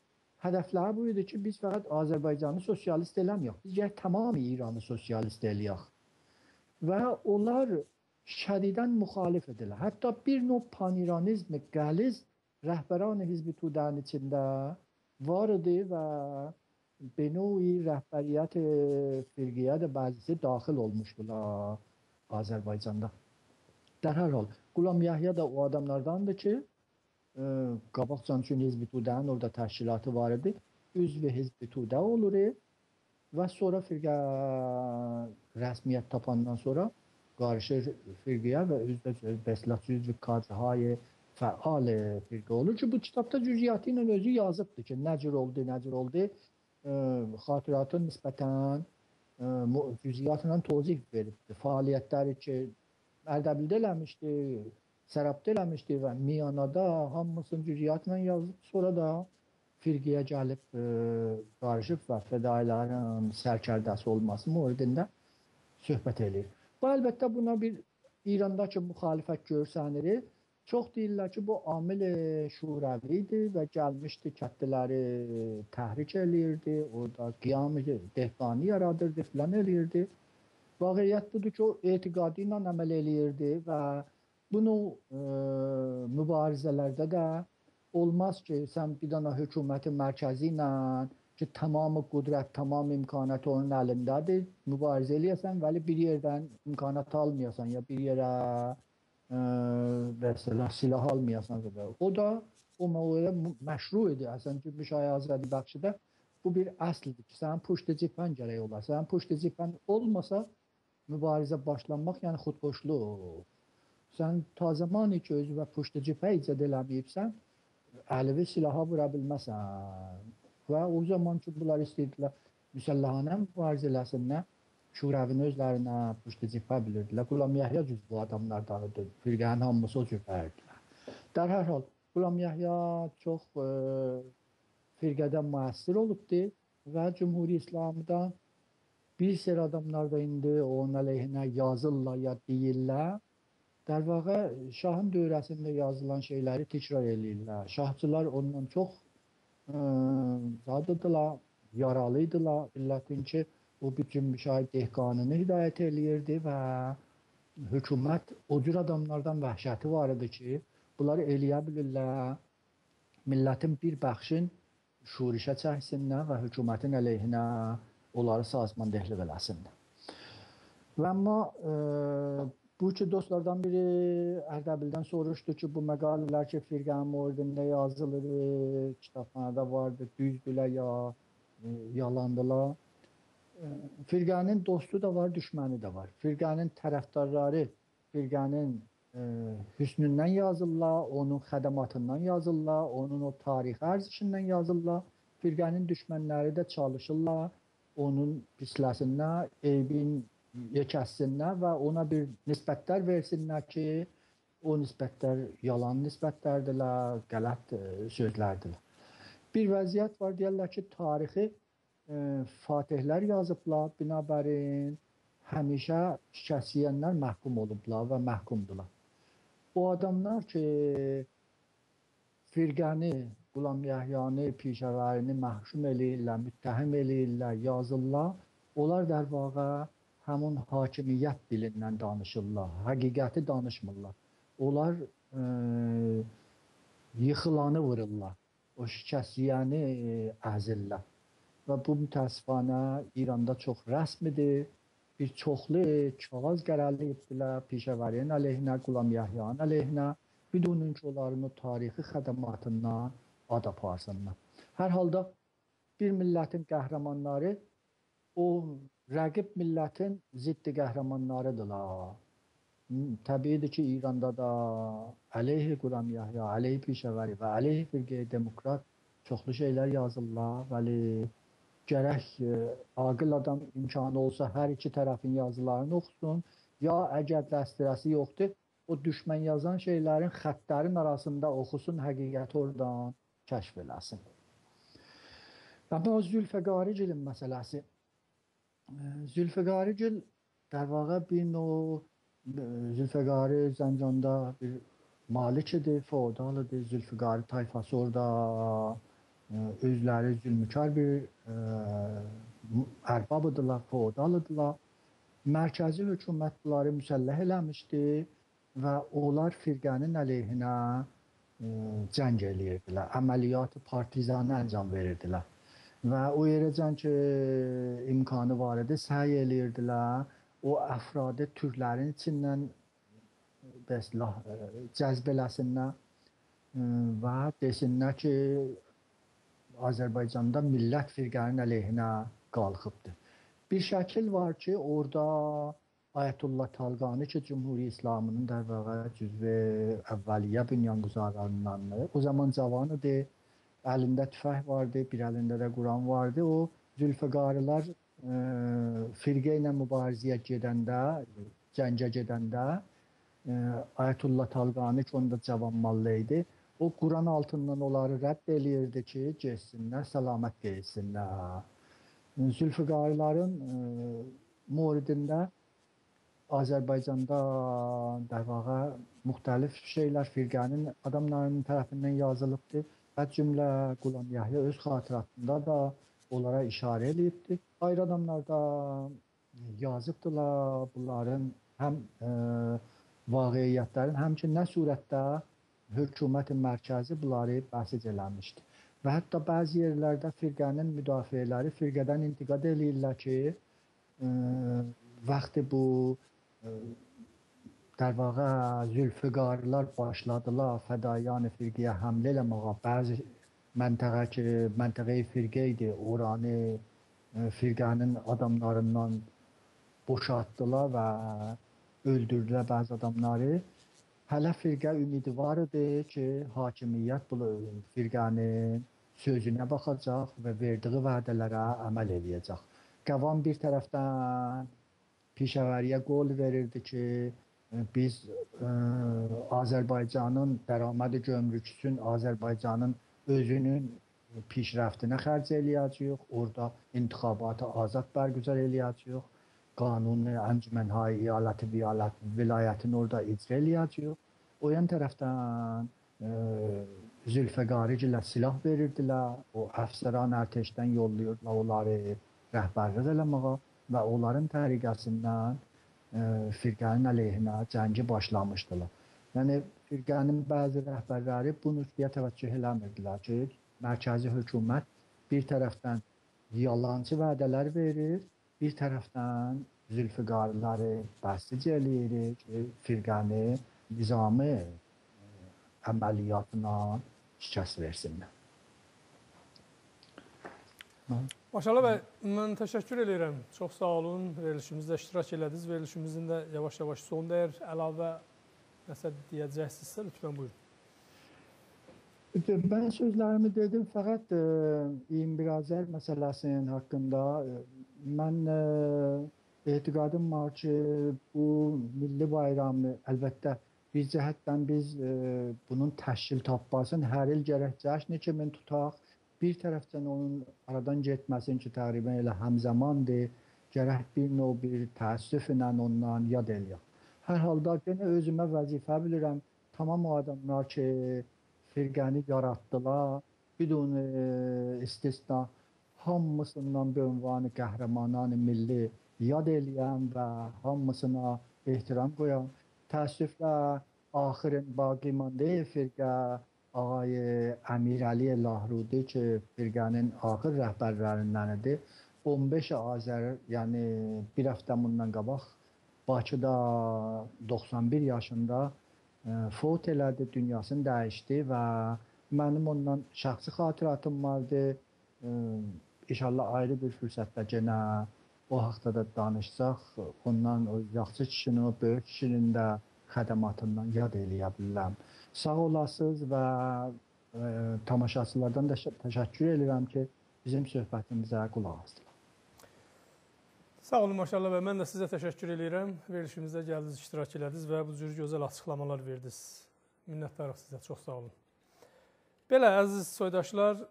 hədəfləri bu idi ki, biz fəqət Azərbaycanı sosialist eləməyək, biz gərək tamam İranı sosialist eləyək. Və onlar şədidən müxalif edirlər. Hətta bir növ paniranizm qəliz rəhbəran Hizb-i Tudənin içində var idi və به نوعی رهبریت فرقیه də bəzisi daxil olmuşdular Azərbaycanda. در hər hal, Qulam Yahya da o adamlardandır ki, qabaqcan üçün Hizb-i Tudənin orada təşkilatı var idi. Üzv Hizb-i Tudə olur və sonra firqə rəsmiyyət tapandan sonra qarışır firqəyə və bəslatçı üzv kadrهای fəal firqə olur ki, bu kitabda cüziyyatı ilə özü yazıbdır ki, nə cür oldu, xatıratın nisbətən cüziyyatla tozih veribdir. Fəaliyyətləri ki, Ərdəbildə eləmişdi, Sərabda eləmişdi və Miyanada hamısının cüziyyatla yazıb, sonra da firqəyə gəlib qarışıb və fədailərin sərkərdəsi olması müridində söhbət eləyir. Bu, əlbəttə buna bir İrandakı müxalifət görsənir. Çox deyirlər ki, bu amil şurəvi idi və gəlmişdi, kəndləri təhrik eləyirdi, orada qiyam dehqanı yaradırdı, filan eləyirdi. Vaqiyyət budur ki, o etiqadi ilə əməl eləyirdi və bunu mübarizələrdə də olmaz ki, sən bir dana hökumətin mərkəzi ilə ki, tamamı qudrət, tamam imkanət onun əlindədir, mübarizə eləyəsən, vəli bir yerdən imkanət almayasan ya bir yerə mesela silah almayasan da. O da o məvədə məşru idi. Əslən ki, Müşahidə Azədi Bəxşidə bu bir əslidir ki, sənin puştu cipən gərək olar. Sənin puştu cipən olmasa mübarizə başlanmaq, yəni xudboşluq. Sən ta zamanı ki, özü və puştu cipə icad eləməyibsən, əlivi silaha vura bilməsən. Və o zaman ki, bunlar istəyirdilər müsəllahanə mübarizə eləsinlər. Şurəvin özlərinə puştu cipə bilirdilər. Qulam Yahya cüz bu adamlardan idi. Firqənin hamısı o cür bərdilər. Dar hər hal, Qulam Yahya çox firqədən müəssir olubdur və Cümhuri İslamda bir sər adamlar da indi onun əleyhinə yazırlar ya deyirlər. Dar vaqa şahın dövrəsində yazılan şeyləri təkrar eləyirlər. Şahçılar ondan çox zadıdılar, yaralıydılar. İllətin ki, o bütün müşahid dehqanını hidayət eləyirdi və hökumət o cür adamlardan vəhşəti var idi ki, bunları eləyə bilirlər, millətin bir bəxşin şurişə çəksinlər və hökumətin əleyhinə onları sazmandehlik eləsinlər. Və amma bu ki, dostlardan biri Ərdəbildən soruşdu ki, bu məqalələr ki, firqənin müridində yazılır, kitabxanada vardır, düzdülər ya yalandılar. Firqənin dostu da var, düşməni də var. Firqənin tərəfdarları Firqənin hüsnündən yazırlar, onun xədamatından yazırlar, onun o tarixi ərzişindən yazırlar. Firqənin düşmənləri də çalışırlar onun pisləsinlər, eybin yekəssinlər və ona bir nisbətlər versinlər ki, o nisbətlər yalan nisbətlərdirlər, qələt sözlərdirlər. Bir vəziyyət var, deyirlər ki, tarixi fatihlər yazıblar, binabərin həmişə şikəst yeyənlər məhkum olublar və məhkumdular. O adamlar ki, firqəni, Qulam Yəhyanı, pişəvərini məhkum eləyirlər, müttəhim eləyirlər, yazırlar. Onlar der vaqa həmin hakimiyyət dilindən danışırlar, həqiqəti danışmırlar. Onlar yıxılanı vururlar, o şikəst yeyəni əzirlər. Və bu mütəəssifanə İranda çox rəsmidir. Bir çoxlu kağız qərarlı etdilər pişəvərin əleyhinə, Qulam Yəhyanın əleyhinə, bidunun ki, onların o tarixi xədamatından ad aparsınlar. Hər halda bir millətin qəhrəmanları o rəqib millətin ziddi qəhrəmanlarıdırlar. Təbiidir ki, İranda da əleyhi Qulam Yəhya, əleyhi pişəvəri və əleyhi firqə demokrat çoxlu şeylər yazırlar, vəli gərək aqil adam imkanı olsa hər iki tərəfin yazılarını oxusun, ya əgər dəstərəsi yoxdur, o düşmən yazan şeylərin xəttlərin arasında oxusun, həqiqəti oradan kəşf eləsin. Amma o Zülfüqarigilin məsələsi. Zülfüqarigil der vaqa bir növ Zülfüqari Zəncanda bir malikidir, feodalıdır, Zülfüqari tayfası orada özləri zülmükar bir ərbabıdırlar, feodalıdırlar. Mərkəzi hökumət bunları müsəlləh eləmişdi və onlar firqənin əleyhinə cəng eləyirdilər, əməliyyat partizanı əncam verirdilər. Və o yerəcən ki, imkanı var idi, səy eləyirdilər, o əfradı türklərin içindən cəzb eləsinlər və desinlər ki, Azərbaycanda millət firqənin əleyhinə qalxıbdır. Bir şəkil var ki, orada Ayətullah Talqani ki, Cümhuri İslamının dərvaqa cüzve əvvəliyyə bünyanguzarlarındandır. O zaman cavan idi, əlində tüfək vardı, bir əlində də Quran vardı. O Zülfüqarilər firqə ilə mübarizəyə gedəndə, cəngə gedəndə Ayətullah Talqani ki, onda cavanmallı idi. O Quran altından onları rədd eləyirdi ki, geçsinlər, səlamət qeysinlər. Zülfüqarilərin muridində Azərbaycanda dərvaqa müxtəlif şeylər firqənin adamlarının tərəfindən yazılıbdır. Hər cümlə Qulam Yəhya öz xatiratında da onlara işarə eləyibdir. Ayrı adamlar da yazıbdılar bunların həm vaqiyyətlərin, həmçin nə surətdə hökumətin mərkəzi bunları bəhs eləmişdi. Və hətta bəzi yerlərdə firqənin müdafiələri firqədən intiqad eləyirlər ki, vaxtı bu dərvaqa Zülfüqarilər başladılar fədaiyan firqəyə həmlə eləməyə. Bəzi məntəqə ki, məntəqəyi firqə idi, oranı firqənin adamlarından boşaltdılar və öldürdülər bəzi adamları. Hələ firqə ümidi var idi ki, hakimiyyət bu firqənin sözünə baxacaq və verdiyi vədələrə əməl edəcək. Qavan bir tərəfdən pişəvəriyə qol verirdi ki, biz Azərbaycanın dərəmədi gömrükçüsün, Azərbaycanın özünün pişrəftinə xərc eləyəcəyik, orada intixabatı azad bərgüzar eləyəcəyik, qanuni əncümənhay iyaləti vilayətini orada icra eləyəcəyik. O yan tərəfdən Zülfüqarigilər silah verirdilər, o əfsəran ərteşdən yollayırdılar onları rəhbərlik eləməyə və onların təriqəsindən firqənin əleyhinə cəngi başlamışdılar. Yəni, firqənin bəzi rəhbərləri bu nüsxəyə təvəccüh eləmirdilər ki, mərkəzi hökumət bir tərəfdən yalancı vədələr verir, bir tərəfdən Zülfüqarları bəstici eləyir ki, firqəni nizami əməliyyatına şikəst versinlər. Maşallah bəy, mən təşəkkür edirəm. Çox sağ olun. Verilişimizdə iştirak elədiniz. Verilişimizin də yavaş-yavaş son dəyər, əlavə nəsə deyəcəksinizsə, lütfən buyurun. Ben sözlerimi dedim fakat 21 Azər məsələsinin haqqında mən etiqadım var ki, bu milli bayramı əlbəttə bir cəhətdən biz bunun təşkil tapmasın, hər il gərək cəşn kimi tutaq. Bir tərəfdən onun aradan getməsin ki, təqribən elə həmzəmandır, gərək bir növ bir təəssüflə ondan yad eləyək. Hər halda yenə özümə vəzifə bilirəm, tamam o adamlar ki, firqəni yaratdılar, bidun istisna hamısından bir ünvanı qəhrəmananı milli yad eləyən və hamısına ehtiram qoyan. Təəssüflə axırın baqi mandı firqə Ağay Əmir Əli Lahrudi ki, firqənin axır rəhbərlərindənidir. 15 Azər, yəni bir həftə bundan qabaq Bakıda 91 yaşında fot elədi, dünyasını dəyişdi və mənim ondan şəxsi xatirətim vardı. İnşallah ayrı bir fürsətdə yenə o haqda da danışsaq, ondan o yaxşı kişinin, o böyük kişinin də xədəmatından yad eləyə bilirəm. Sağ olasınız və tamaşaçılardan da təşəkkür edirəm ki, bizim söhbətimizə qulaq asdılar. Sağ olun, maşallah və mən də sizə təşəkkür edirəm. Verilişimizdə gəldiniz, iştirak elədiniz və bu cür gözəl açıqlamalar verdiniz. Minnətdarıq sizə, çox sağ olun. Belə, əziz soydaşlar,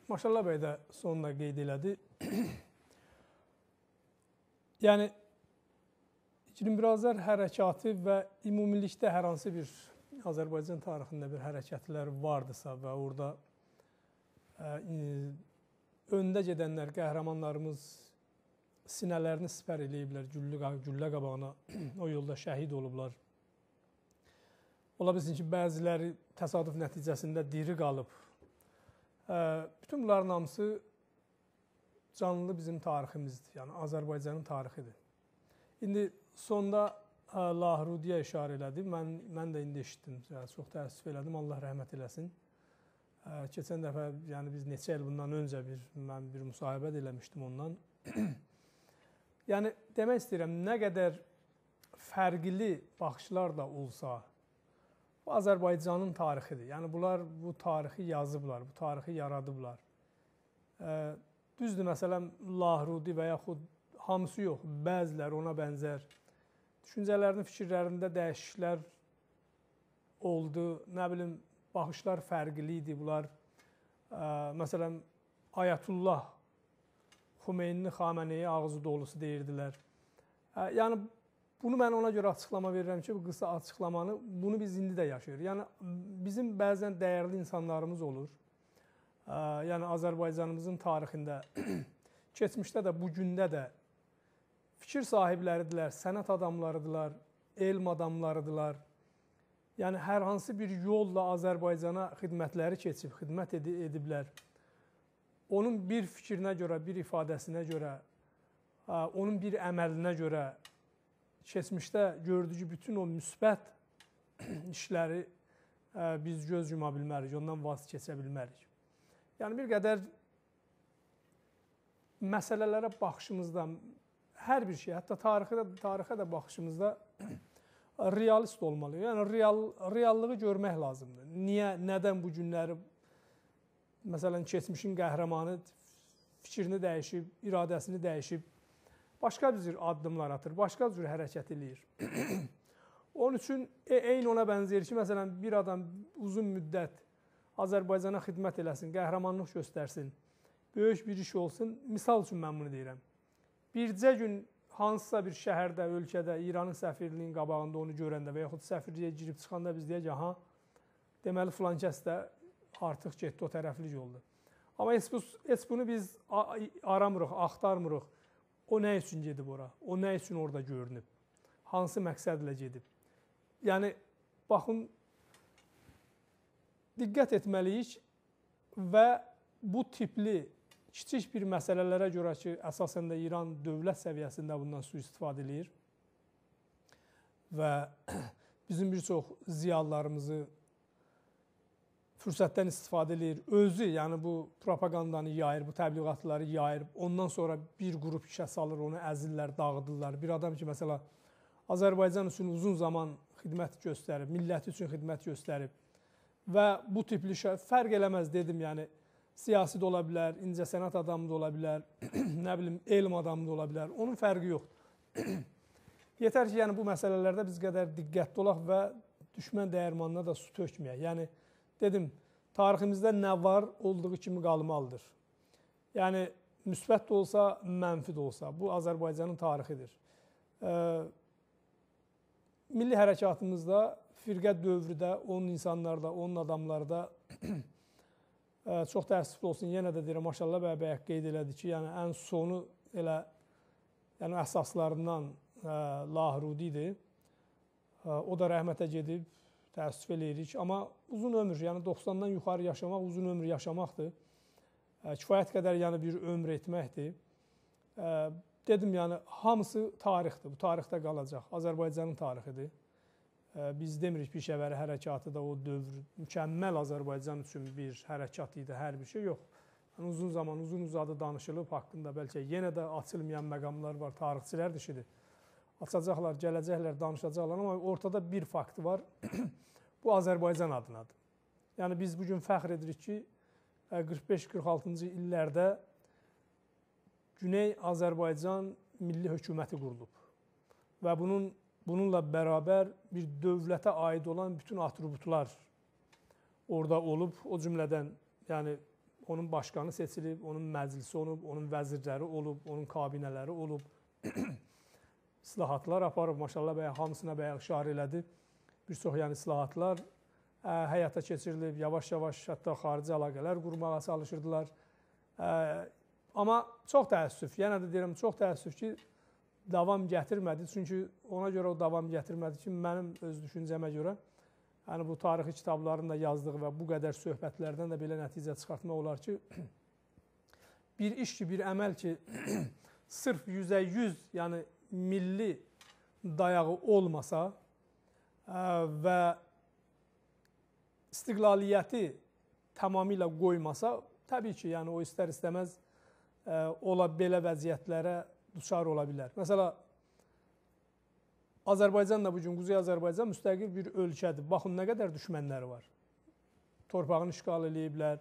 Maşallah bəy də sonuna qeyd elədi. Yəni, 21 Azər hərəkatı və ümumilikdə hər hansı bir Azərbaycan tarixində bir hərəkətlər vardısa və orada öndə gedənlər, qəhrəmanlarımız sinələrini sipər eləyiblər, güllə qabağına o yolda şəhid olublar. Ola bilsin ki, bəziləri təsadüf nəticəsində diri qalıb. Bütün bunların hamısı canlı bizim tariximizdir, yəni Azərbaycanın tarixidir. İndi sonda Lahrudiyə işarə elədi, mən də indi eşitdim, çox təəssüf elədim, Allah rəhmət eləsin. Keçən dəfə, yəni biz neçə il bundan öncə mən bir müsahibə də eləmişdim ondan. Yəni, demək istəyirəm, nə qədər fərqli baxışlar da olsa, bu Azərbaycanın tarixidir. Yəni, bunlar bu tarixi yazıblar, bu tarixi yaradıblar. Düzdür, məsələn, Lahrudi və yaxud hamısı yox, bəziləri ona bənzər düşüncələrinin, fikirlərində dəyişikliklər oldu, nə bilim, baxışlar fərqli idi. Bunlar, məsələn, Ayətullah Xumeynini Xameneyi ağzı dolusu deyirdilər. Yəni, bunu mən ona görə açıqlama verirəm ki, bu qısa açıqlamanı, bunu biz indi də yaşayırıq. Yəni, bizim bəzən dəyərli insanlarımız olur. Yəni, Azərbaycanımızın tarixində, keçmişdə də, bugündə də fikir sahibləridirlər, sənət adamlarıdırlar, elm adamlarıdırlar. Yəni, hər hansı bir yolla Azərbaycana xidmətləri keçib, xidmət ediblər. Onun bir fikrinə görə, bir ifadəsinə görə, onun bir əməlinə görə keçmişdə gördüyü bütün o müsbət işləri biz göz yuma bilmərik, ondan vaz keçə bilmərik. Yəni, bir qədər məsələlərə baxışımızda, hər bir şey, hətta tarixə də baxışımızda realist olmalı. Yəni, reallığı görmək lazımdır. Nədən bu günləri, məsələn, keçmişin qəhrəmanı fikrini dəyişib, iradəsini dəyişib, başqa bir cür addımlar atır, başqa cür hərəkət edir. Onun üçün, eyni ona bənzəyir ki, məsələn, bir adam uzun müddət Azərbaycana xidmət eləsin, qəhrəmanlıq göstərsin, böyük bir iş olsun. Misal üçün mən bunu deyirəm. Bircə gün hansısa bir şəhərdə, ölkədə, İranın səfirliyinin qabağında onu görəndə və yaxud səfirliyə girib çıxanda biz deyək ki, aha, deməli filan kəs də artıq getdi o tərəfli yolda. Amma heç bunu biz aramırıq, axtarmırıq. O nə üçün gedib ora? O nə üçün orada görünüb? Hansı məqsədlə gedib? Yəni, baxın, diqqət etməliyik və bu tipli kiçik bir məsələlərə görə ki, əsasən də İran dövlət səviyyəsində bundan sui-istifadə edir və bizim bir çox ziyalılarımızı fürsətdən istifadə edir. Özü, yəni bu propagandanı yayır, bu təbliğatları yayır. Ondan sonra bir qrup işə salır, onu əzirlər, dağıdırlar. Bir adam ki, məsələ, Azərbaycan üçün uzun zaman xidmət göstərib, milləti üçün xidmət göstərib və bu tipli fərq eləməz, dedim, yəni, siyasi də ola bilər, incəsənət adamı da ola bilər, nə bilim, elm adamı da ola bilər. Onun fərqi yoxdur. Yetər ki, yəni, bu məsələlərdə biz qədər diqqətli olaq və düşmən dəyirmanına da su tökməyək. Yəni, dedim, tariximizdə nə var, olduğu kimi qalmalıdır. Yəni, müsbət də olsa, mənfi də olsa. Bu, Azərbaycanın tarixidir. Milli hərəkatımızda, firqə dövrüdə, onun insanlarda, onun adamlarda çox təəssüflü olsun, yenə də deyirəm, maşallah bəy qeyd elədi ki, yəni ən sonu elə yəni əsaslarından Lahrudi idi. O da rəhmətə gedib, təəssüf eləyirik. Amma uzun ömür, yəni 90-dan yuxarı yaşamaq uzun ömür yaşamaqdır. Kifayət qədər yəni bir ömür etməkdir. Dedim, yəni hamısı tarixdir, bu tarixdə qalacaq. Azərbaycanın tarixidir. Biz demirik Pişəvəri hərəkatı da o dövr, mükəmməl Azərbaycan üçün bir hərəkat idi, hər bir şey yox. Yəni, uzun zaman, uzun uzadı danışılıb haqqında, bəlkə yenə də açılmayan məqamlar var, tarixçilər dişidir. Açacaqlar, gələcəklər, danışacaqlar, amma ortada bir faktı var, bu Azərbaycan adınadır. Yəni biz bugün fəxr edirik ki, 45-46-cı illərdə Güney Azərbaycan Milli Hökuməti qurulub və bununla bərabər bir dövlətə aid olan bütün atributlar orada olub. O cümlədən yəni onun başqanı seçilib, onun məclisi olub, onun vəzirləri olub, onun kabinələri olub. İslahatlar aparıb, maşallah bəyə hamısına bəyə işarə elədi. Bir çox yəni islahatlar həyata keçirilib, yavaş-yavaş hətta xarici əlaqələr qurmağa çalışırdılar. Amma çox təəssüf, yenə də deyirəm, çox təəssüf ki, davam gətirmədi. Çünki ona görə o davam gətirmədi ki, mənim öz düşüncəmə görə, yəni bu tarixi kitabların da yazdığı və bu qədər söhbətlərdən də belə nəticə çıxartmaq olar ki, bir iş ki, bir əməl ki, sırf 100%, yəni milli dayağı olmasa və istiqlaliyyəti tamamilə qoymasa, təbii ki, yəni o istər-istəməz ola belə vəziyyətlərə düçar ola bilər. Məsələ, Azərbaycan da bugün, Quzey Azərbaycan müstəqil bir ölkədir. Baxın, nə qədər düşmənləri var. Torpağını işğal eləyiblər,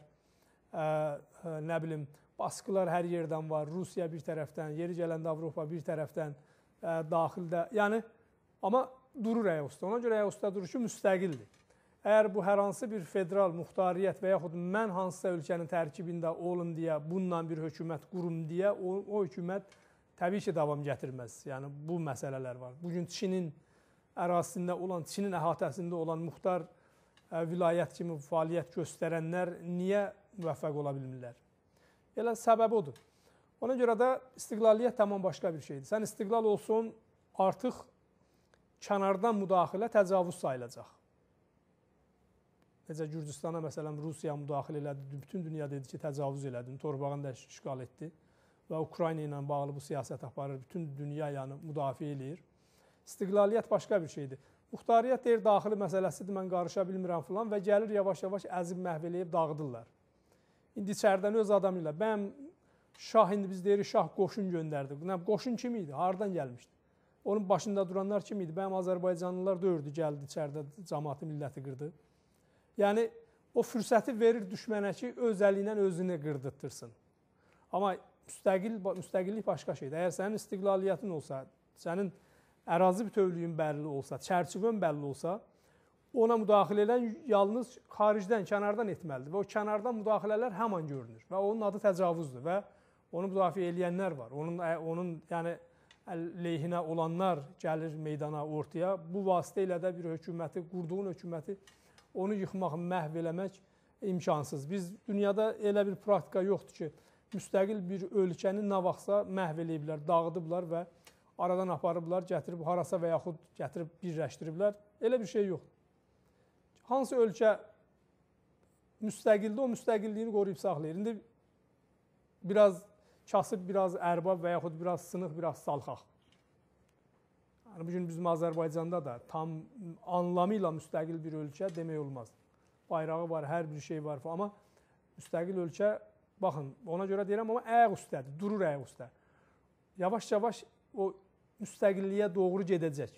nə bilim, baskılar hər yerdən var. Rusiya bir tərəfdən, yeri gələndə Avropa bir tərəfdən, daxildə. Yəni, amma durur əyəusta. Ona görə əyəusta durur ki, müstəqildir. Əgər bu hər hansı bir federal muxtariyyət və yaxud mən hansısa ölkənin tərkibində olum deyə, bununla bir hökumət qurum deyə, o hökumət təbii ki, davam gətirməz. Yəni, bu məsələlər var. Bugün Çinin ərazisində olan, Çinin əhatəsində olan muxtar vilayət kimi fəaliyyət göstərənlər niyə müvəffəq ola bilmirlər? Elə səbəb odur. Ona görə də istiqlaliyyət tamam başqa bir şeydir. Sən istiqlal olsun, artıq kənardan müdaxilə təcavüz sayılacaq. Necə Gürcüstana, məsələn, Rusiya müdaxilə elədi, bütün dünya dedi ki, təcavüz elədi, torpağını da işğal etdi və Ukrayna ilə bağlı bu siyasət aparır, bütün dünya yəni müdafiə eləyir. İstiqlaliyyət başqa bir şeydir. Muxtariyyət deyir, daxili məsələsidir, mən qarışa bilmirəm filan və gəlir yavaş-yavaş əzib məhv eləyib dağıdırlar. İndi içəridən öz adamı ilə, bəyəm şah, indi biz deyirik, şah qoşun göndərdi. Qoşun kim idi? Hardan gəlmişdi? Onun başında duranlar kim idi? Bəyəm Azərbaycanlılar döyürdü, gəldi içəridə cəmaatı, milləti qırdı. Yəni, o fürsəti verir düşmənə ki, öz əlindən özünü qırdırtırsın. Amma müstəqillik başqa şeydir. Əgər sənin istiqlaliyyətin olsa, sənin ərazi bütövlüyün bəlli olsa, çərçivən bəlli olsa, ona müdaxilə edən yalnız xaricdən, kənardan etməlidir. Və o kənardan müdaxilələr həman görünür. Və onun adı təcavüzdür və onu müdafiə eləyənlər var. Onun yəni, leyhinə olanlar gəlir meydana, ortaya. Bu vasitə ilə də bir hökuməti, qurduğun hökuməti onu yıxmaq, məhv eləmək imkansız. Biz dünyada elə bir praktika yoxdur ki, müstəqil bir ölkəni nə vaxtsa məhv eləyiblər, dağıdıblar və aradan aparıblar, gətirib harasa və yaxud gətirib birləşdiriblər. Elə bir şey yoxdur. Hansı ölkə müstəqildir, o müstəqilliyini qoruyub saxlayır. İndi biraz kasıb, biraz ərbab və yaxud biraz sınıq, biraz salxaq. Yəni, bugün bizim Azərbaycanda da tam anlamıyla müstəqil bir ölkə demək olmaz. bayrağı var, hər bir şey var. Amma müstəqil ölkə, baxın, ona görə deyirəm, amma ayaq üstədir, durur ayaq üstə. Yavaş-yavaş o müstəqilliyə doğru gedəcək.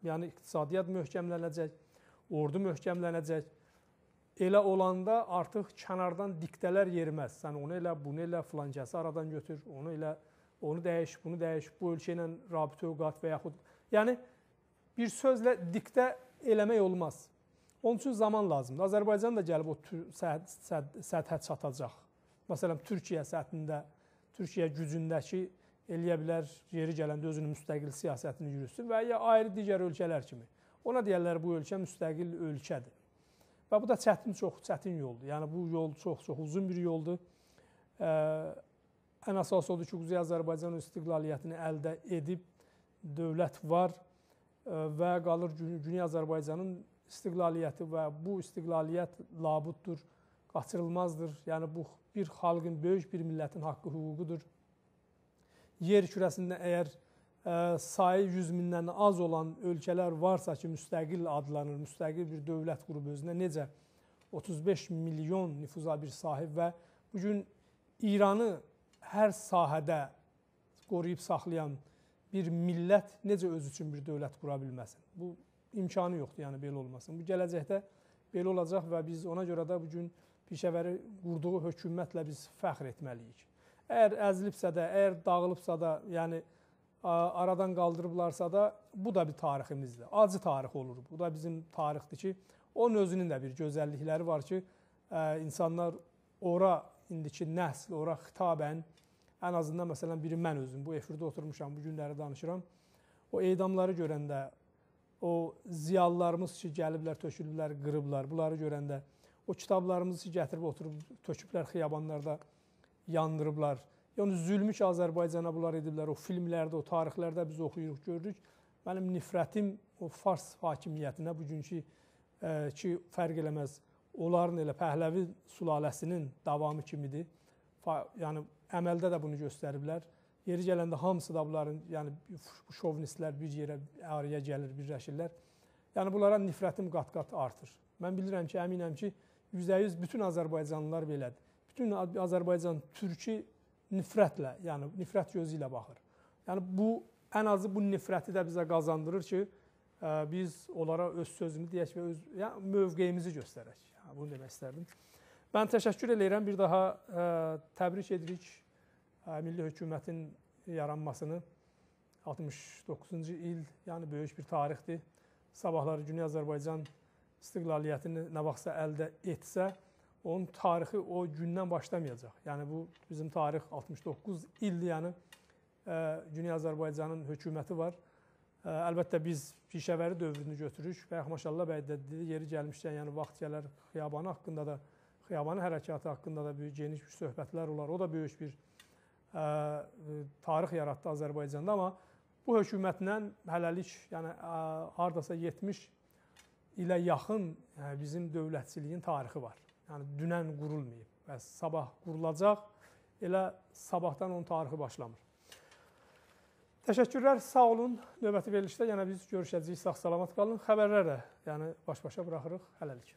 Yəni iqtisadiyyat möhkəmlənəcək, ordu möhkəmlənəcək. Elə olanda artıq kənardan diktələr yeriməz. Sən onu elə, bunu elə, filan kəsi aradan götür, onu elə, onu dəyiş, bunu dəyiş, bu ölkə ilə rabitə qat və yaxud... Yəni, bir sözlə diktə eləmək olmaz. Onun üçün zaman lazımdır. Azərbaycan da gəlib o səthə çatacaq. Məsələn, Türkiyə səthində, Türkiyə gücündəki eləyə bilər, yeri gələndə özünün müstəqil siyasətini yürütsün və ya ayrı digər ölkələr kimi. Ona deyərlər, bu ölkə müstəqil ölkədir. Və bu da çox çətin yoldur. Yəni, bu yol çox uzun bir yoldur. Ən əsas odur ki, Quzey Azərbaycan istiqlaliyyətini əldə edib, dövlət var və qalır Güney Azərbaycanın istiqlaliyyəti və bu istiqlaliyyət labuddur, qaçırılmazdır. Yəni, bu bir xalqın, böyük bir millətin haqqı, hüququdur. Yer kürəsində əgər sayı 100 mindən az olan ölkələr varsa ki, müstəqil adlanır, müstəqil bir dövlət qrubu özünə necə 35 milyon nüfuza bir sahib və bugün İranı hər sahədə qoruyub saxlayan bir millət necə öz üçün bir dövlət qura bilməsin? Bu imkanı yoxdur, yəni belə olmasın. Bu gələcəkdə belə olacaq və biz ona görə də bugün Pişəvəri qurduğu hökumətlə biz fəxr etməliyik. Əgər əzilibsə də, əgər dağılıbsa da, yəni aradan qaldırıblarsa da, bu da bir tariximizdir. Acı tarix olur. Bu da bizim tarixdir ki, onun özünün də bir gözəllikləri var ki, insanlar ora, indiki nəsl, ora xitabən, ən azından məsələn biri mən özüm, bu efirdə oturmuşam, bu günləri danışıram. O edamları görəndə, o ziyalılarımız ki, gəliblər, tökülüblər, qırıblar, bunları görəndə, o kitablarımızı ki, gətirib oturub, töküblər xiyabanlarda, yandırıblar. Yəni, zülmü ki, Azərbaycana bunlar ediblər, o filmlərdə, o tarixlərdə biz oxuyuruq, görürük. Mənim nifrətim o Fars hakimiyyətinə bugünkü ki, fərq eləməz, onların elə Pəhləvi sülaləsinin davamı kimidir. Yəni, əməldə də bunu göstəriblər. Yeri gələndə hamısı da bunların, yəni, şovinistlər bir yerə, araya gəlir, birləşirlər. Yəni, bunlara nifrətim qat-qat artır. Mən bilirəm ki, əminəm ki, %100 bütün Azərbaycanlılar belədir. Bütün Azərbaycan türkü nifrətlə, yəni nifrət gözü ilə baxır. Yəni bu, ən azı bu nifrəti də bizə qazandırır ki, biz onlara öz sözünü deyək və öz mövqeyimizi göstərək. Bunu demək istərdim. Mən təşəkkür edirəm. Bir daha təbrik edirik Milli Hökumətin yaranmasını. 69-cu il, yəni böyük bir tarixdir. Sabahları Güney Azərbaycan istiqlaliyyətini nə vaxtsa əldə etsə, onun tarixi o gündən başlamayacaq. Yəni, bu bizim tarix 69 ildir, yəni Güney Azərbaycanın hökuməti var. Əlbəttə, biz Pişəvəri dövrünü götürürük və Maşallah bəy də dedi, yeri gəlmişkən, yəni vaxt gələr xiyabanı haqqında da, xiyabanı hərəkatı haqqında da böyük geniş söhbətlər olar. O da böyük bir tarix yaratdı Azərbaycanda, amma bu hökumətlə hələlik, yəni hardasa 70 ilə yaxın bizim dövlətçiliyin tarixi var. Yəni, dünən qurulmayıb və sabah qurulacaq, elə sabahdan onun tarixi başlamır. Təşəkkürlər, sağ olun. Növbəti verilişdə yenə biz görüşəcəyik, sağ-salamat qalın. Xəbərlər də baş-başa buraxırıq, hələlik.